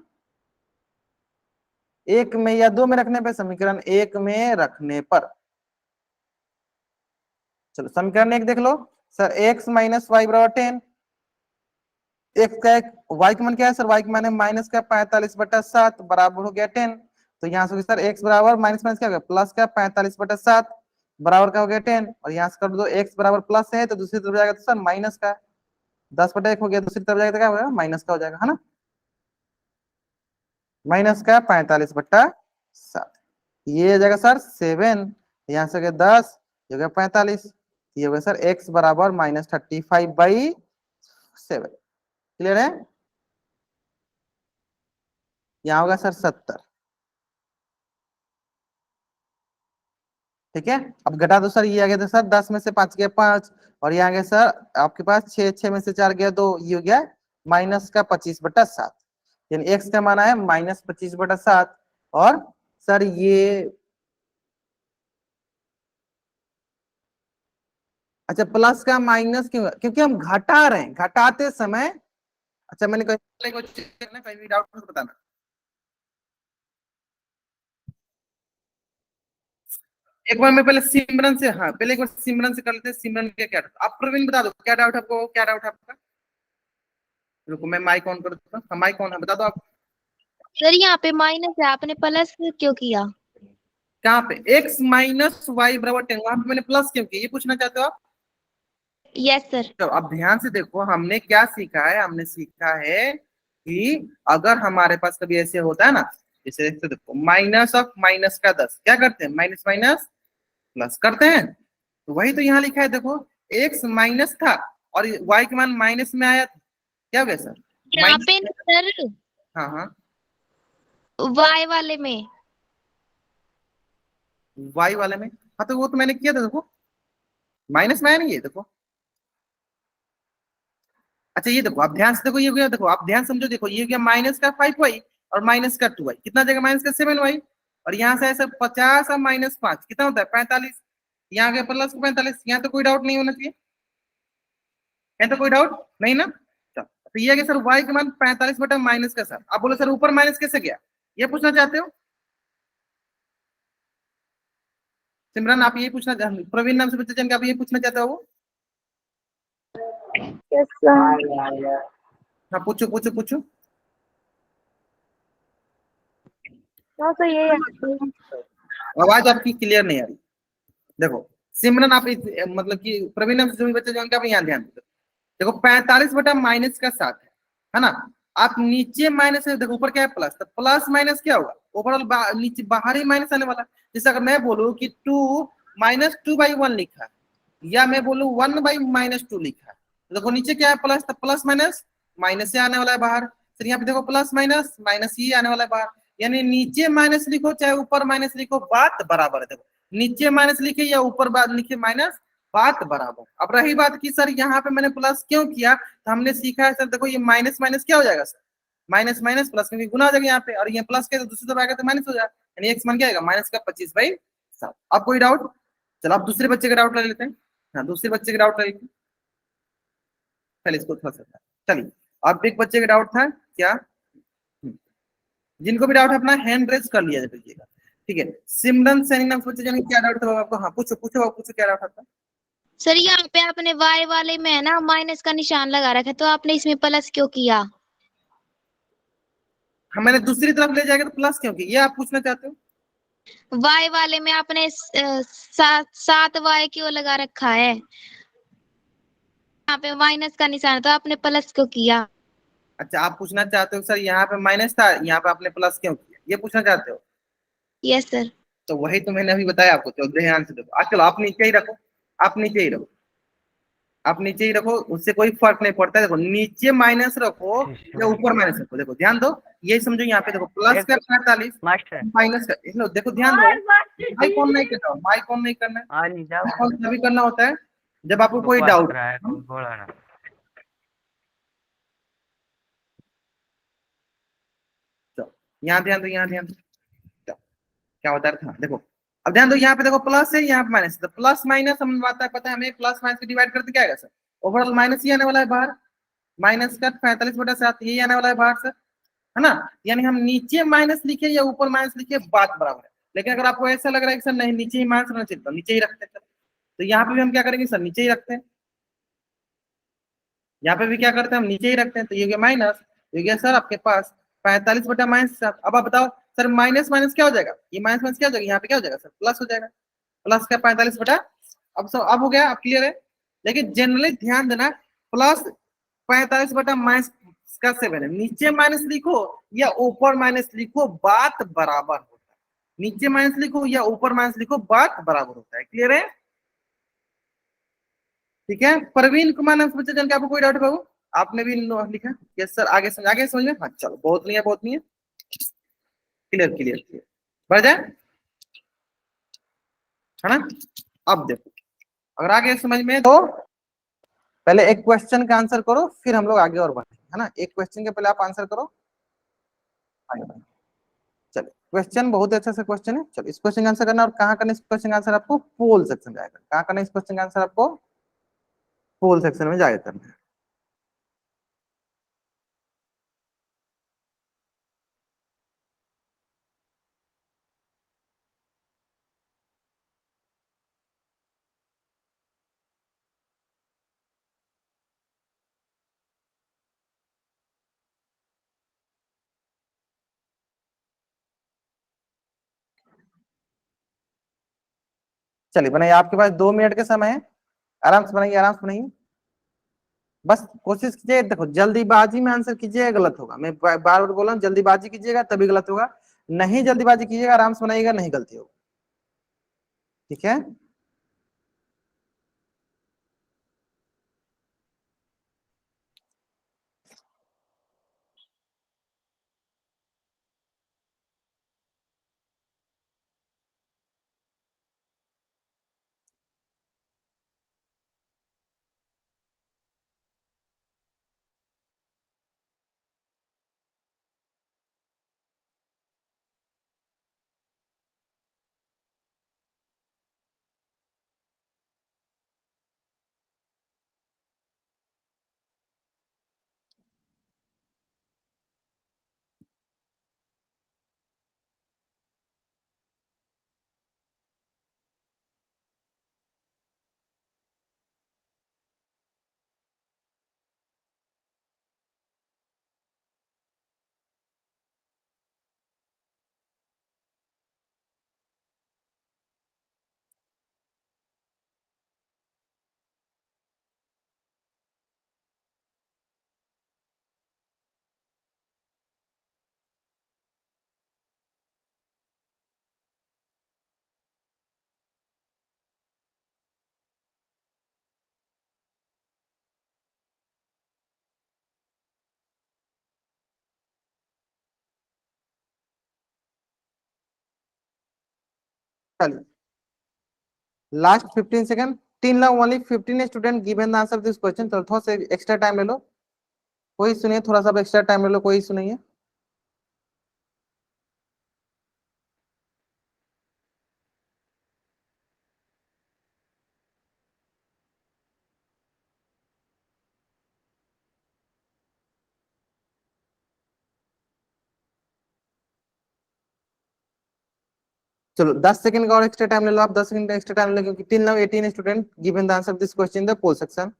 1 में या 2 में रखने पर, समीकरण 1 में रखने पर, चलो समीकरण 1 देख लो सर, x माइनस वाई बराबर 10, एक्स का एक y का मान क्या है सर, y का मान है माइनस का 45 बटा 7 बराबर हो गया 10, तो यहाँ से सर x बराबर माइनस माइनस क्या हो गया प्लस का 45 बटा 7 बराबर का हो गया 10, और यहाँ से कर दो x बराबर प्लस है तो दूसरी तरफ जाएगा तो सर माइनस का 10 बटा 1 हो गया, दूसरी तरफ जाएगा तो क्या होगा माइनस का हो जाएगा, है ना, माइनस का 45 बट्टा 7, ये हो जाएगा सर 7, यहाँ से हो गया 10, ये हो गया 45, ये हो गया सर x बराबर -35/7, क्लियर है, यहाँ होगा सर 70, ठीक है। अब घटा दो सर, ये आ गया था सर 10 में से 5 गया 5, और यहाँ आ गया सर आपके पास 6, 6 में से 4 गया 2, ये हो गया माइनस का 25/7, यानी x का मान है -25/7, और सर ये अच्छा प्लस का माइनस क्यों, क्योंकि हम घटा रहे हैं, घटाते समय, अच्छा मैंने कहीं भी डाउट मत बताना, एक बार मैं पहले सिमरन से, हाँ पहले एक बार सिमरन से कर लेते हैं, सिमरन क्या क्या डाउट, आप प्रवीण बता दो क्या डाउट आपको, क्या डाउट आपका, रुको मैं माइक ऑन कर देता हूँ, माइक ऑन है बता दो आप। सर यहाँ पे माइनस है, आपने प्लस क्यों किया? कहाँ पे x माइनस वाई बराबर 10, वहां पे मैंने प्लस क्यों किया, ये पूछना चाहते हो आप। Yes sir. तो अब ध्यान से देखो हमने क्या सीखा है, हमने सीखा है कि अगर हमारे पास कभी ऐसे होता है ना, जैसे देखो माइनस ऑफ माइनस का 10 क्या करते हैं, माइनस माइनस प्लस करते हैं, तो वही तो यहाँ लिखा है देखो, x माइनस था और y के मान माइनस में आया, क्या हो गया सर यहाँ माइनस, पे ना सर हाँ हाँ वाई वाले में। y वाले में, हाँ तो वो तो मैंने किया था देखो, माइनस में आया नहीं, ये देखो, अच्छा ये देखो आप ध्यान से देखो, ये गया देखो, आप ध्यान समझो, देखो ये गया माइनस का 5y और माइनस का 2y, कितना देगा माइनस का 7y, और यहाँ से ऐसा 50 और -5 कितना होता है 45, यहाँ गया प्लस 45, यहाँ तो कोई डाउट नहीं होना चाहिए, यहाँ तो कोई डाउट नहीं ना, तो ये गया सर y के मान 45 बटा माइनस का 7, आप बोलो सर ऊपर माइनस कैसे गया, ये पूछना चाहते हो सिमरन, आप ये पूछना चाहते, प्रवीण नाम से बच्चे जन आप ये पूछना चाहते हो वो, यस सर। हाँ पूछो पूछो पूछो, हाँ सर ये आवाज आपकी क्लियर नहीं आ रही, देखो सिमरन आप मतलब कि प्रवीण नाम से जो भी बच्चे जो आप यहाँ ध्यान दो, देखो 45 बटा माइनस का 7 है ना, आप नीचे माइनस है, देखो ऊपर क्या है प्लस, तो प्लस माइनस क्या होगा ओवरऑल नीचे बाहर ही माइनस आने वाला, जैसे अगर मैं बोलूं कि 2 -2/1 लिखा है, या मैं बोलूं 1/-2 लिखा है, तो देखो नीचे क्या है प्लस, तो प्लस माइनस माइनस से आने वाला है बाहर, फिर यहाँ पे देखो प्लस माइनस माइनस ही आने वाला है बाहर, यानी नीचे माइनस लिखो चाहे ऊपर माइनस लिखो बात बराबर है, देखो नीचे माइनस लिखे या ऊपर लिखे माइनस, बात बराबर। अब रही बात की सर यहाँ पे मैंने प्लस क्यों किया, तो हमने सीखा है सर देखो ये माइनस माइनस क्या हो जाएगा सर, माइनस माइनस प्लस, क्योंकि गुना हो जाएगा यहाँ पे, और ये प्लस के तो दूसरी तरफ आएगा तो माइनस हो जाएगा, यानी एक्स मान क्या आएगा -25/7, अब कोई डाउट, चलो आप दूसरे बच्चे का डाउट ले लेते हैं, हाँ, दूसरे बच्चे का डाउट रहेगी, पहले इसको थोड़ा सा, चलिए। अब एक बच्चे का डाउट था क्या? जिनको भी डाउट है अपना हैंड रेज कर लिया जाए, ठीक है। सिमरन सैनी नाम से बच्चे जाने क्या डाउट था आपको? हाँ, पूछो पूछो पूछो, क्या डाउट था? सर यहाँ पे आपने y वाले में है ना माइनस का निशान लगा रखा है, तो आपने इसमें प्लस क्यों किया? हाँ, मैंने दूसरी तरफ ले जाएगा तो प्लस क्यों की, ये आप पूछना चाहते हो? y वाले में आपने 7y क्यों लगा रखा है? यहाँ पे माइनस का निशान है, तो आपने प्लस क्यों किया? अच्छा, आप पूछना चाहते हो सर यहाँ पे माइनस था, यहाँ पे आपने प्लस क्यों किया, ये पूछना चाहते हो? Yes sir. तो वही तो मैंने अभी बताया आपको, तो ध्यान से देखो। चलो आप नीचे ही रखो, आप नीचे ही रखो, आप नीचे ही रखो, उससे कोई फर्क नहीं पड़ता है। देखो नीचे माइनस रखो या ऊपर माइनस रखो, देखो ध्यान दो, ये समझो। यहाँ पे देखो प्लस का 45 मास्टर माइनस का, लो देखो ध्यान दो। माई कौन नहीं करना है, माई कौन नहीं करना है, आ नहीं जाओ माई कौन तभी करना होता है जब आपको कोई बकवास डाउट। कर रहा है कोई बोला ना। यहाँ ध्यान दो, यहाँ ध्यान दो, तो क्या होता है था, देखो अब ध्यान दो, यहाँ पे देखो प्लस है, यहाँ पे माइनस, तो प्लस माइनस हमें बात पता है, हमें प्लस माइनस को डिवाइड करते क्या आएगा सर? ओवरऑल माइनस ही आने वाला है बाहर, माइनस का 45/7 यही आने वाला है बाहर सर, है ना? यानी हम नीचे माइनस लिखे या ऊपर माइनस लिखे, बात बराबर है। लेकिन अगर आपको ऐसा लग रहा है कि सर नहीं नीचे ही माइनस रहना चाहिए, तो नीचे ही रखते हैं सर। तो यहाँ पे भी हम क्या करेंगे सर, नीचे ही रखते हैं। यहाँ पे भी क्या करते हैं, हम नीचे ही रखते हैं। तो ये गया माइनस, ये गया सर आपके पास 45/-7। अब आप बताओ सर, माइनस माइनस क्या हो जाएगा, ये माइनस माइनस क्या हो जाएगा, यहाँ पे क्या हो जाएगा सर, प्लस हो जाएगा। प्लस का 45 बटा, अब सब अब हो गया, अब क्लियर है। लेकिन जनरली ध्यान देना, प्लस 45/-7 है, नीचे माइनस लिखो या ऊपर माइनस लिखो, बात बराबर होता है। नीचे माइनस लिखो या ऊपर माइनस लिखो, बात बराबर होता है। क्लियर है? ठीक है। प्रवीण कुमार नाम से बच्चे जन, आपको कोई डाउट बाबू? आपने भी लिखा? यस सर, आगे समझ में, हाँ चलो, बहुत नहीं है, बहुत नहीं है, क्लियर क्लियर क्लियर, बढ़ जाए, है ना? अब देखो, अगर आगे समझ में तो पहले एक क्वेश्चन का आंसर करो, फिर हम लोग आगे और बढ़ेंगे, है ना? एक क्वेश्चन के पहले आप आंसर करो, आगे बढ़ेंगे। चलिए, क्वेश्चन बहुत अच्छा सा क्वेश्चन है। चलो, इस क्वेश्चन का आंसर करना, और कहाँ करना इस क्वेश्चन का आंसर आपको? पोल सेक्शन जाएगा। कहाँ करना इस क्वेश्चन का आंसर आपको? पोल सेक्शन में जाएगा करना है। चलिए बनाइए, आपके पास 2 मिनट का समय है, आराम से बनाइए, आराम से बनाइए। बस कोशिश कीजिए, देखो जल्दीबाजी में आंसर कीजिएगा गलत होगा, मैं बार बार बोल रहा हूँ, जल्दीबाजी कीजिएगा तभी गलत होगा। नहीं जल्दीबाजी कीजिएगा, आराम से बनाइएगा, नहीं गलती होगी। ठीक है? चलिए, last 15 second, 3 lakh only 15 student given the answer this question. तो थोड़ा सा एक्स्ट्रा टाइम ले लो, कोई सुनिए, थोड़ा सा एक्स्ट्रा टाइम ले लो, कोई सुनिए। चलो 10 सेकंड का और एक्स्ट्रा टाइम ले लो, आप 10 सेकंड का एक्स्ट्रा टाइम ले, क्योंकि till now 18 student given the answer this question in the poll section.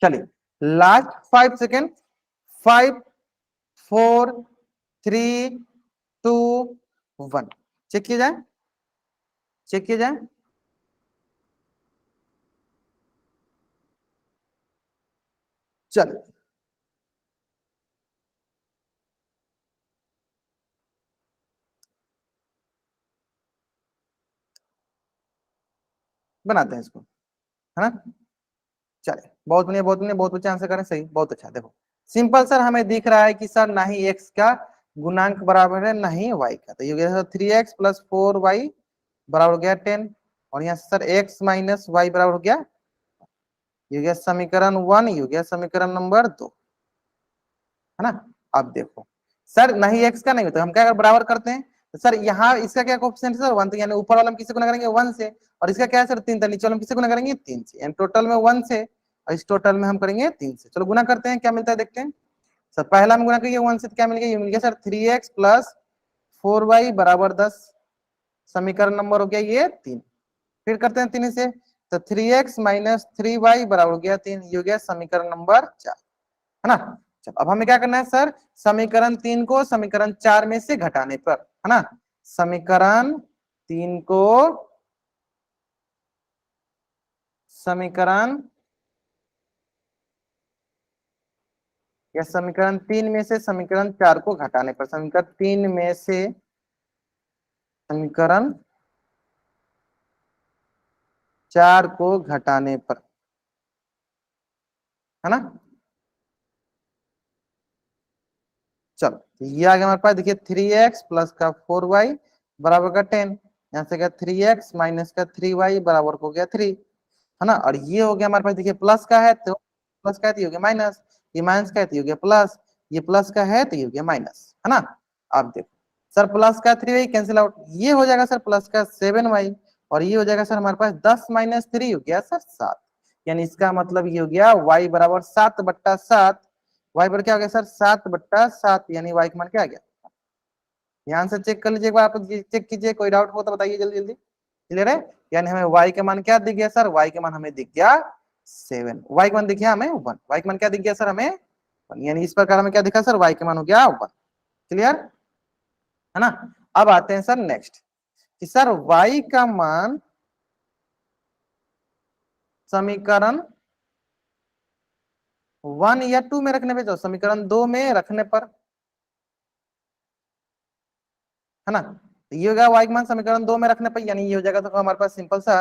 चलिए लास्ट 5 सेकंड, 5, 4, 3, 2, 1। चेक किया जाए, चेक किया जाए। चलिए बनाते हैं इसको, है ना। चलिए बहुत बढ़िया, बहुत बढ़िया, बहुत अच्छे आंसर करें, सही, बहुत अच्छा। देखो सिंपल सर, हमें दिख रहा है कि सर ना ही एक्स का गुणांक बराबर है ना ही वाई का, तो ये हो गया सर 3x प्लस 4y बराबर हो गया 10, और यहाँ सर x माइनस वाई बराबर हो गया, ये हो गया समीकरण 1, ये हो गया समीकरण नंबर 2, है ना। अब देखो सर नहीं एक्स का नहीं होता, हम क्या बराबर करते हैं, तो सर यहाँ इसका क्या कोएफिशिएंट है सर 1, तो यानी ऊपर वाला हम किसी को ना करेंगे 1 से, और इसका क्या है सर 3, तो नीचे वाला हम किसी को ना करेंगे 3 से, यानी टोटल में 1 से, और इस टोटल में हम करेंगे 3 से। चलो गुना करते हैं, क्या मिलता है देखते हैं। सर पहला हम गुना करेंगे 1 से, तो क्या मिल गया, ये मिल गया सर 3x प्लस 4y बराबर 10, समीकरण नंबर हो गया ये 3। फिर करते हैं 3 से, तो 3x माइनस 3y बराबर हो गया 3, ये हो गया समीकरण नंबर 4, है ना। चलो अब हमें क्या करना है सर, समीकरण 3 को समीकरण 4 में से घटाने पर, है ना, समीकरण 3 को समीकरण या समीकरण 3 में से समीकरण 4 को घटाने पर, समीकरण 3 में से समीकरण 4 को घटाने पर, है ना। चलो तो ये आ गया हमारे पास, देखिए 3x प्लस का 4y बराबर का 10, यहाँ से गया 3x माइनस का 3y बराबर हो गया 3, है ना। और ये हो गया हमारे पास, देखिए प्लस का है तो प्लस का है तो ये हो गया माइनस, ये माइनस का है तो ये हो गया प्लस, ये प्लस का है तो ये हो गया माइनस, है ना। अब देखो सर प्लस का 3y कैंसिल आउट, ये हो जाएगा सर प्लस का 7y, और ये हो जाएगा सर हमारे पास 10 माइनस 3 हो गया सर 7, यानी इसका मतलब ये हो गया y बराबर 7/7, वाई पर क्या हो गया सर 7/7, यानी वाई का मान क्या आ गया। ध्यान से चेक कर लीजिए एक बार, आप चेक कीजिए, कोई डाउट हो तो बताइए जल्दी जल्दी। क्लियर है, यानी हमें वाई का मान क्या दिख गया सर, वाई का मान हमें दिख गया 7, वाई का मान दिख गया हमें 1, वाई का मान क्या दिख गया सर हमें 1, यानी इस प्रकार हमें क्या दिखा सर, वाई का मान हो गया 1। क्लियर, है ना। अब आते हैं सर नेक्स्ट, कि सर वाई का मान समीकरण 1 या 2 में रखने पे, जाओ समीकरण 2 में रखने पर, है ना। तो ये हो गया वाई का मान समीकरण 2 में रखने पर, यानी ये हो जाएगा, तो हमारे पास सिंपल सा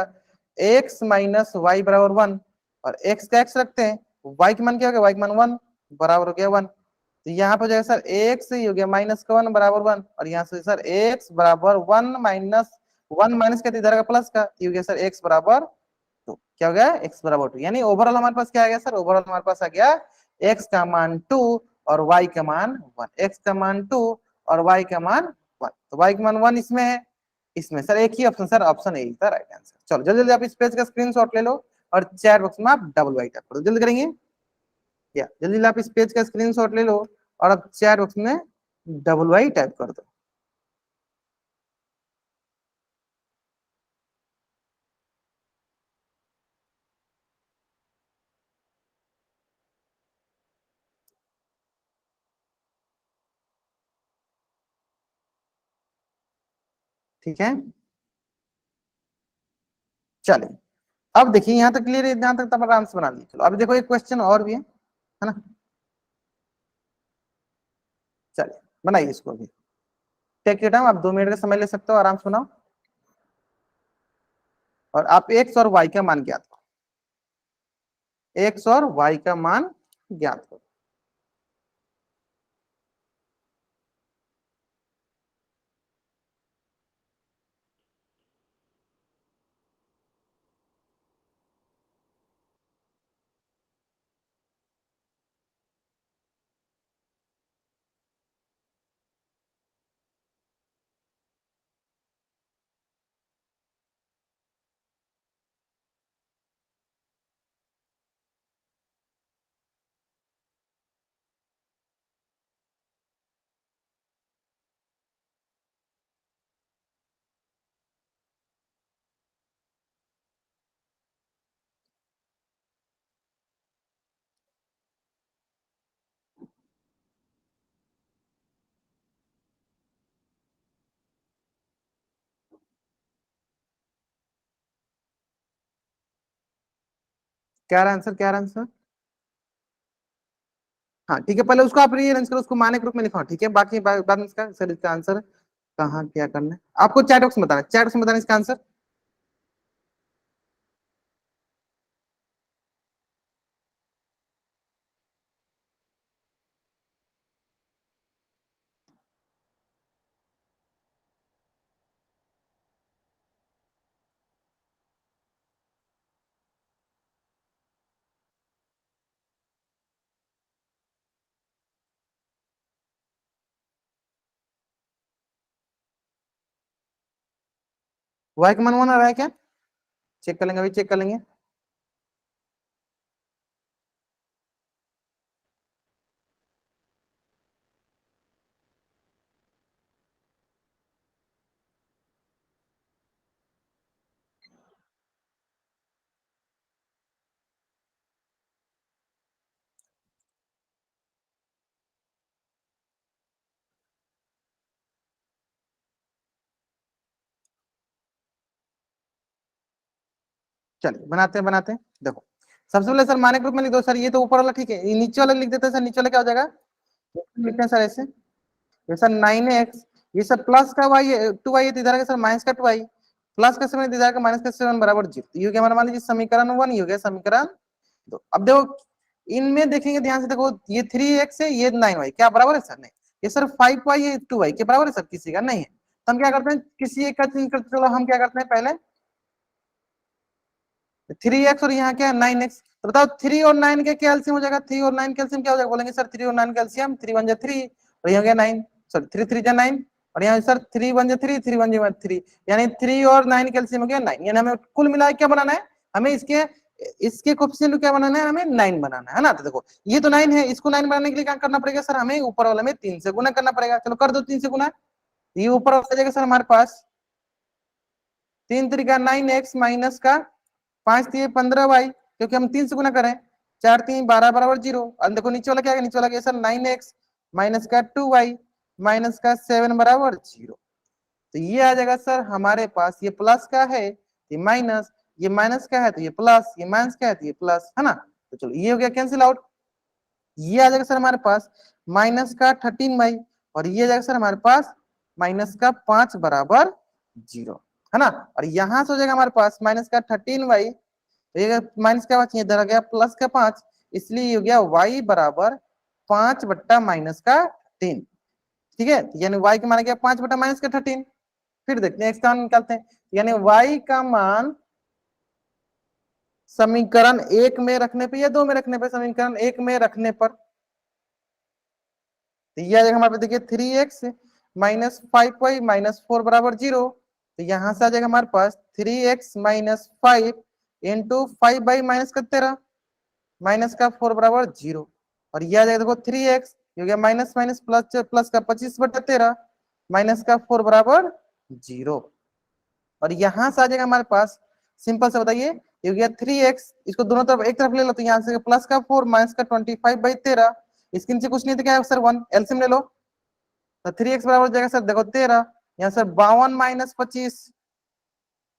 x माइनस वाई बराबर 1, और x का x रखते हैं, y का मान क्या हो गया, y का मान 1 बराबर हो गया 1, तो यहाँ पे हो जाएगा सर x हो गया माइनस का 1 बराबर 1, और यहाँ से सर x बराबर 1 माइनस 1 माइनस का इधर का प्लस का, ये हो गया सर x बराबर 2, क्या हो गया x बराबर 2, यानी ओवरऑल हमारे पास क्या आ गया सर, ओवरऑल हमारे पास आ गया x का मान 2 और y का मान 1, x का मान 2 और y का मान 1, तो y का मान 1 इसमें है, इसमें सर एक ही ऑप्शन, सर ऑप्शन ए था राइट आंसर। चलो जल्दी जल्दी आप इस पेज का स्क्रीनशॉट ले लो, और चैट बॉक्स में आप डबल वाई टाइप कर दो, जल्दी करेंगे, या जल्दी जल्दी आप इस पेज का स्क्रीनशॉट ले लो, और आप चैट बॉक्स में डबल वाई टाइप कर दो। ठीक है, चलिए अब देखिए यहाँ तक क्लियर है, यहाँ तक तब आराम से बना लीजिए। चलो अब देखो एक क्वेश्चन और भी है ना। चलिए बनाइए इसको भी। टेक योर टाइम, आप 2 मिनट का समय ले सकते हो, आराम से बनाओ। और आप एक्स और वाई का मान ज्ञात करो, एक्स और वाई का मान ज्ञात करो। क्या आंसर, क्या आंसर? हाँ ठीक है, पहले उसको आप रीअरेंज करो, उसको माने के रूप में लिखो, ठीक है, बाकी बाद में इसका सर इसका आंसर कहाँ क्या करना है आपको चैट बॉक्स में बताना, चैट बॉक्स में बताना इसका आंसर। वाई का मान वन आ रहा है क्या? चेक कर लेंगे, अभी चेक कर लेंगे। चलिए बनाते हैं, बनाते हैं। देखो सबसे पहले सर माने के रूप में लिख दो सर, ये तो ऊपर वाला ठीक है, ये नीचे वाला लिख देते हैं सर, नीचे वाला क्या हो जाएगा, लिखते हैं सर ऐसे, ये सर 9x, ये सर प्लस का वाई 2y, इधर का सर माइनस का 2y, प्लस का 7 इधर का माइनस का 7 बराबर 0। ये हो गया हमारा, मान लीजिए समीकरण 1, ये हो गया समीकरण 2। अब देखो इनमें देखेंगे ध्यान से, देखो ये 3x है, ये 9y, क्या बराबर है सर? नहीं। ये सर 5y है, 2y के बराबर है सर? किसी का नहीं है। तो हम क्या करते हैं, किसी एक का चेंज करते, चलो हम क्या करते हैं पहले 3x और यहाँ क्या है 9x, तो बताओ 3 और 9 के क्या एलसीएम हो जाएगा, 3 और 9 का एलसीएम क्या हो जाएगा, बोलेंगे सर 3 और 9 का एलसीएम 3 1 जा 3 और यहाँ गया 9, सॉरी 3 3 जा 9 और यहाँ सर 3 1 जा 3 3 1 जा 3, यानी 3 और 9 का एलसीएम हो गया 9, यानी हमें कुल मिला क्या बनाना है, हमें इसके इसके कोएफिशिएंट क्या बनाना है, हमें 9 बनाना है ना। तो देखो ये तो 9 है, इसको 9 बनाने के लिए क्या करना पड़ेगा सर, हमें ऊपर वाले में 3 से गुना करना पड़ेगा। चलो कर दो 3 से गुना, ये ऊपर वाला जाएगा सर हमारे पास 3 3 9x माइनस का 5 3 15y, क्योंकि हम 3 से गुना करें, 4 3 12 बराबर 0। अब देखो नीचे वाला क्या है, नीचे वाला क्या सर 9x माइनस का 2y माइनस का 7 बराबर 0। तो ये आ जाएगा सर हमारे पास, ये प्लस का है ये माइनस, ये माइनस का है तो ये प्लस, ये माइनस का है तो ये प्लस, है ना। तो चलो ये हो गया कैंसिल आउट, ये आ जाएगा सर हमारे पास माइनस का 13y और ये आ जाएगा सर हमारे पास माइनस का 5 बराबर 0, है ना। और यहां से हो जाएगा हमारे पास माइनस का 13y, तो ये माइनस का 5 इधर आ गया प्लस का 5, इसलिए ये हो गया y बराबर 5 बट्टा माइनस का 13, ठीक है। यानी y का मान गया 5 बट्टा माइनस का 13। फिर देखते हैं x का मान निकालते हैं, यानी y का मान समीकरण 1 में रखने पे या 2 में रखने पे, समीकरण 1 में रखने पर तो ये आ जाएगा हमारे पास, देखिए 3x माइनस 5y माइनस 4 बराबर 0। तो यहां से आ जाएगा हमारे पास 3x minus 5 into 5 by minus का 13 माइनस का 4 बराबर 0। और ये आ जाएगा देखो 3x हो गया माइनस माइनस प्लस, प्लस का 25 बटा 13 माइनस का 4 बराबर 0। और यहां से आ जाएगा हमारे पास, सिंपल से बताइए, ये हो गया 3x, इसको दोनों तरफ एक तरफ ले लो, तो यहाँ से प्लस का 4 माइनस का 25 बाई 13, इसके नीचे कुछ नहीं तो क्या है सर 1, एलसीएम ले लो, तो 3x बराबर हो जाएगा सर देखो 13, यहाँ सर 52 माइनस 25,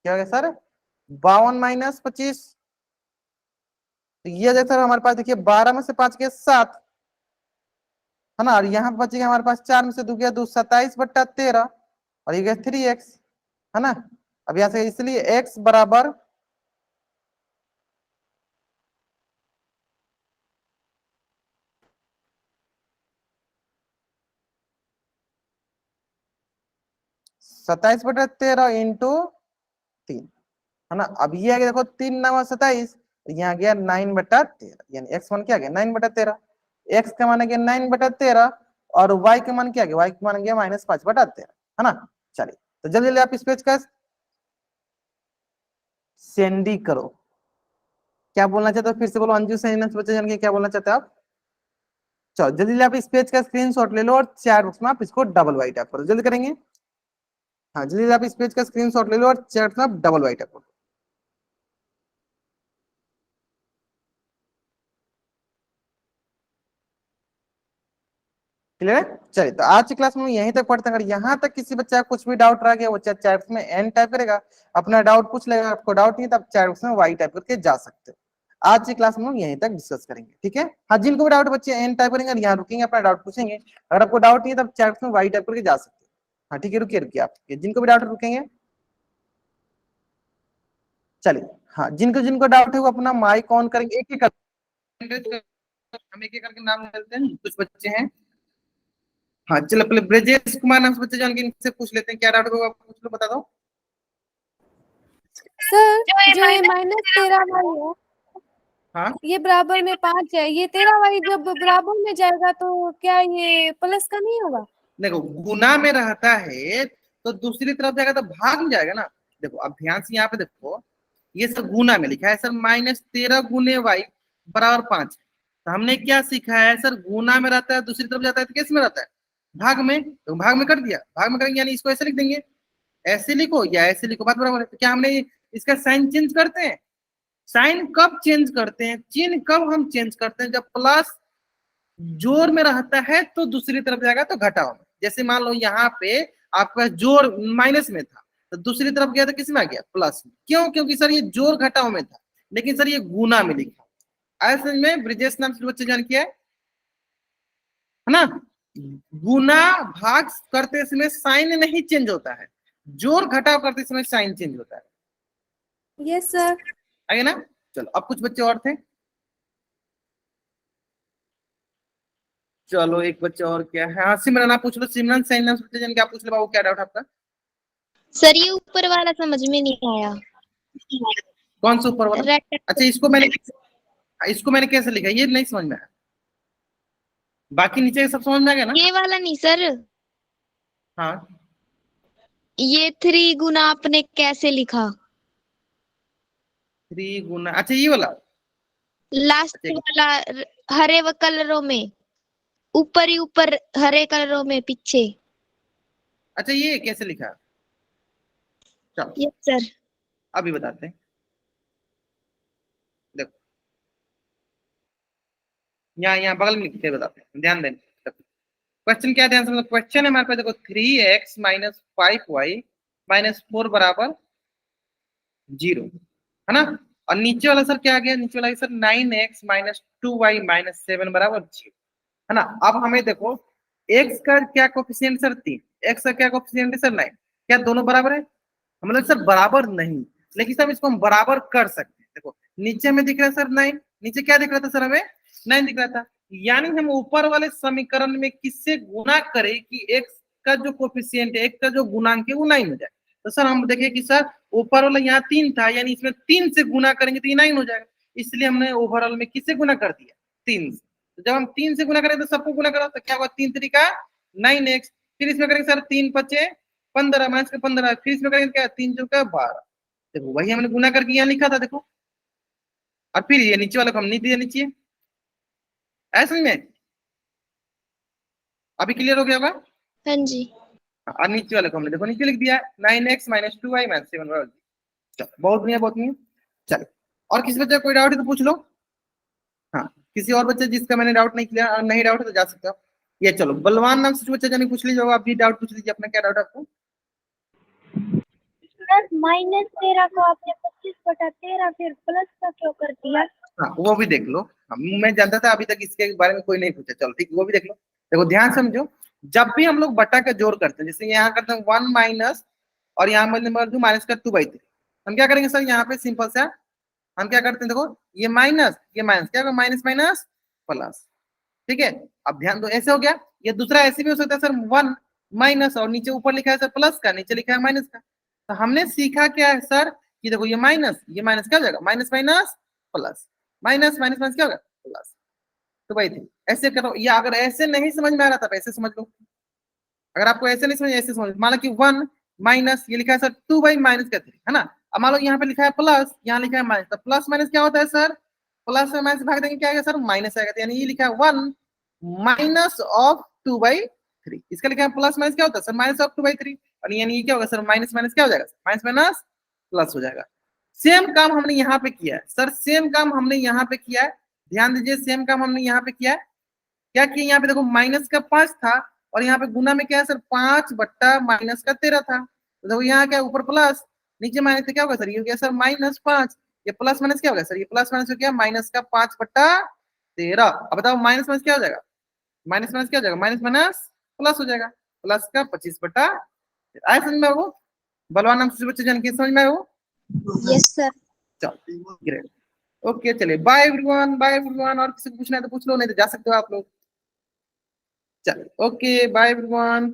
क्या हो गया सर 52 माइनस 25, तो ये आ जाएगा सर हमारे पास, देखिए 12 में से 5 के 7, है ना। और यहाँ बचेगा हमारे पास 4 में से 2 गया 2, 27/13 और ये गया 3x, है ना। अब यहाँ से इसलिए x बराबर 27/13 इंटू 3, है ना। अब ये आ गया देखो 3 9 27, यहाँ गया 9/13, यानी x मान क्या गया 9/13, x का मान गया 9/13 और y का मान क्या गया, y का मान गया -5/13, है ना। चलिए तो जल्दी जल्दी आप इस पेज का सेंडी करो। क्या बोलना चाहते हो फिर से बोलो, अंजू से बच्चे जान के क्या बोलना चाहते हो आप। चलो जल्दी जल्दी आप इस पेज का स्क्रीनशॉट ले लो और चैट बॉक्स में आप इसको डबल वाइट टाइप करो, जल्दी करेंगे। हाँ जल्दी जल्दी आप इस पेज का स्क्रीनशॉट ले लो और चैट में आप डबल वाइट टाइप करो। क्लियर है। चलिए तो आज की क्लास में यहीं तक पढ़ते हैं। अगर यहाँ तक किसी बच्चे का कुछ भी डाउट रह गया वो चैट में एन टाइप करेगा, अपना डाउट पूछ लेगा। आपको डाउट नहीं तो आप चैट बॉक्स में वाई टाइप करके जा सकते हो। आज की क्लास में हम यहीं तक डिस्कस करेंगे, ठीक है। हाँ जिनको भी डाउट बच्चे एन टाइप करेंगे और यहाँ रुकेंगे अपना डाउट पूछेंगे। अगर आपको डाउट नहीं है तो आप चैट बॉक्स में वाई टाइप करके जा सकते हो। हाँ ठीक है, रुकिए रुकिए आप जिनको भी डाउट रुकेंगे। चलिए हाँ जिनको जिनको डाउट है वो अपना माइक ऑन करेंगे, एक एक करके हम एक एक करके नाम लेते हैं। कुछ बच्चे हैं, हाँ चलो पहले ब्रजेश कुमार नाम से बच्चे जान के इनसे पूछ लेते हैं क्या डाउट होगा, पूछ लो बता दो। सर जो ये -13y है, हाँ ये बराबर में 5 है, ये 13y जब बराबर में जाएगा तो क्या ये प्लस का नहीं होगा? देखो गुना में रहता है तो दूसरी तरफ जाएगा तो भाग में जाएगा ना। देखो अब ध्यान से यहाँ पे देखो, ये सब गुना में लिखा है सर, -13 गुने y बराबर 5। तो हमने क्या सीखा है सर, गुना में रहता है दूसरी तरफ जाता है तो कैसे में रहता है, भाग में। तो भाग में कर दिया, भाग में करेंगे यानी इसको ऐसे लिख देंगे, ऐसे लिखो या ऐसे लिखो, बात बराबर है। तो क्या हमने इसका साइन चेंज करते हैं, साइन कब चेंज करते हैं, चिन्ह कब हम चेंज करते हैं, जब प्लस जोर में रहता है तो दूसरी तरफ जाएगा तो घटाओ में। जैसे मान लो यहाँ पे आपका जोर माइनस में था तो दूसरी तरफ गया तो किस में आ गया, प्लस में। क्यों, क्योंकि सर ये जोर घटाओ में था लेकिन सर ये गुना में लिखा। ऐसे में ब्रिजेश नाम से बच्चे जान किया है ना। गुना भाग करते समय साइन नहीं चेंज होता है, जोर घटाव करते समय साइन चेंज होता है। Yes sir. आगे ना। चलो अब कुछ बच्चे और थे, चलो एक बच्चा और क्या है, हाँ सिमरन आप पूछ लो। सिमरन साइन नाम से बच्चे जान के आप पूछ लो बाबू क्या डाउट आपका। सर ये ऊपर वाला समझ में नहीं आया। कौन सा ऊपर वाला, अच्छा इसको मैंने कैसे लिखा ये नहीं समझ में आया, बाकी नीचे सब समझ में आ गया ना। ये वाला नहीं सर, हाँ ये 3 गुना आपने कैसे लिखा, 3 गुना, अच्छा ये वाला, लास्ट वाला हरे व कलरों में, ऊपर ही ऊपर हरे कलरों में पीछे। अच्छा ये कैसे लिखा है? चलो यस सर। अभी बताते हैं। देखो यहाँ बगल में लिखते बताते हैं, ध्यान दें। क्वेश्चन क्या, ध्यान से क्वेश्चन है हमारे पास, देखो 3x - 5y - 4 बराबर 0, है ना। और नीचे वाला सर क्या आ गया, नीचे वाला सर 9x - 2y - 7 बराबर 0, है ना। अब हमें देखो x का क्या कोफिशिएंट सर 3, x का क्या कोफिशिएंट है सर 9, क्या दोनों बराबर है, हम लोग सर बराबर नहीं, लेकिन सर इसको हम बराबर कर सकते हैं। देखो नीचे में दिख रहा है सर 9, नीचे क्या दिख रहा था सर हमें 9 दिख रहा था, यानी हम ऊपर वाले समीकरण में किससे गुना करें कि x का जो कोफिशिएंट है, x का जो गुणांक है वो 9 हो जाए। तो सर हम देखें कि सर ऊपर वाला यहाँ 3 था, यानी इसमें 3 से गुना करेंगे तो ये 9 हो जाएगा, इसलिए हमने ओवरऑल में किससे गुना कर दिया, 3 से। तो जब हम 3 से गुना करें तो सबको गुना करो तो क्या होगा, 3 तरीका 9x, फिर इसमें करेंगे सर 3 पचे 15 माइनस के 15, फिर इसमें करेंगे क्या 3 चौका 12। देखो वही हमने गुना करके यहाँ लिखा था देखो, और फिर ये नीचे वाला को हम नहीं दिया नीचे, ऐसा ही में अभी क्लियर हो गया होगा। हाँ जी। और नीचे वाले को हमने देखो नीचे लिख दिया 9x - 2y - 7 बराबर। चलो बहुत बढ़िया बहुत बढ़िया। चलो और किसी बच्चे कोई डाउट है तो पूछ लो। हाँ किसी और बच्चे जिसका मैंने डाउट नहीं किया, नहीं डाउट है तो जा सकते हो। ये चलो बलवान नाम से बच्चा जाने पूछ लीजिए, आप भी डाउट पूछ लीजिए अपना, क्या डाउट है आपको। -13 को आपने 25/13 फिर प्लस का क्यों कर दिया? हाँ वो भी देख लो, मैं जानता था अभी तक इसके बारे में कोई नहीं पूछा, चलो ठीक वो भी देख लो। देखो ध्यान समझो, जब भी हम लोग बटा का जोड़ करते हैं, जैसे यहाँ करते हैं 1 माइनस और यहाँ नंबर 2 माइनस का 2/3, हम क्या करेंगे सर, यहाँ पे सिंपल सा हम क्या करते हैं, देखो ये माइनस क्या होगा, माइनस माइनस प्लस, ठीक है। अब ध्यान दो, ऐसे हो गया। ये दूसरा ऐसे भी हो सकता है सर, 1 माइनस और नीचे ऊपर लिखा है सर प्लस का, नीचे लिखा है माइनस का। तो हमने सीखा क्या है सर कि देखो ये माइनस क्या हो जाएगा, minus minus plus, minus minus minus क्या होगा, प्लस। तो भाई ऐसे करो, या अगर ऐसे नहीं समझ में आ रहा था ऐसे समझ लो। अगर आपको ऐसे नहीं समझ, ऐसे समझ, मान लो कि 1 माइनस ये लिखा है सर 2/-3 है ना। अब मान लो यहाँ पे लिखा है प्लस, यहाँ लिखा है माइनस, तो प्लस माइनस क्या होता है सर, प्लस में माइनस भाग देंगे क्या आएगा सर, माइनस आएगा। तो यानी ये लिखा है 1 माइनस ऑफ 2/3, इसका लिखा है प्लस माइनस क्या होता है सर, माइनस ऑफ 2/3, और यानी ये क्या होगा सर, माइनस माइनस क्या हो जाएगा, माइनस माइनस प्लस हो जाएगा। सेम काम हमने यहाँ पे किया है सर, सेम काम हमने यहाँ पे किया है, ध्यान दीजिए, सेम काम हमने यहाँ पे किया है। क्या किया, यहाँ पे देखो माइनस का 5 था और यहाँ पे गुना में क्या है सर, 5/-13 था। तो देखो यहाँ क्या, ऊपर प्लस नीचे माइनस, क्या होगा सर, ये हो गया सर -5, ये प्लस माइनस क्या होगा सर, ये प्लस माइनस हो गया माइनस का 5/13। अब बताओ माइनस माइनस क्या हो जाएगा, माइनस माइनस क्या हो जाएगा, माइनस माइनस प्लस हो जाएगा, प्लस का 25/13। आए समझ में आओ, बलवान नाम से बच्चे जान के समझ में आओ। Yes sir. चलो ग्रेट, ओके चलिए, बाय एवरीवन, बाय एवरीवन। और किसी को पूछना है तो पूछ लो, नहीं तो जा सकते हो आप लोग। चलो ओके, बाय एवरीवन।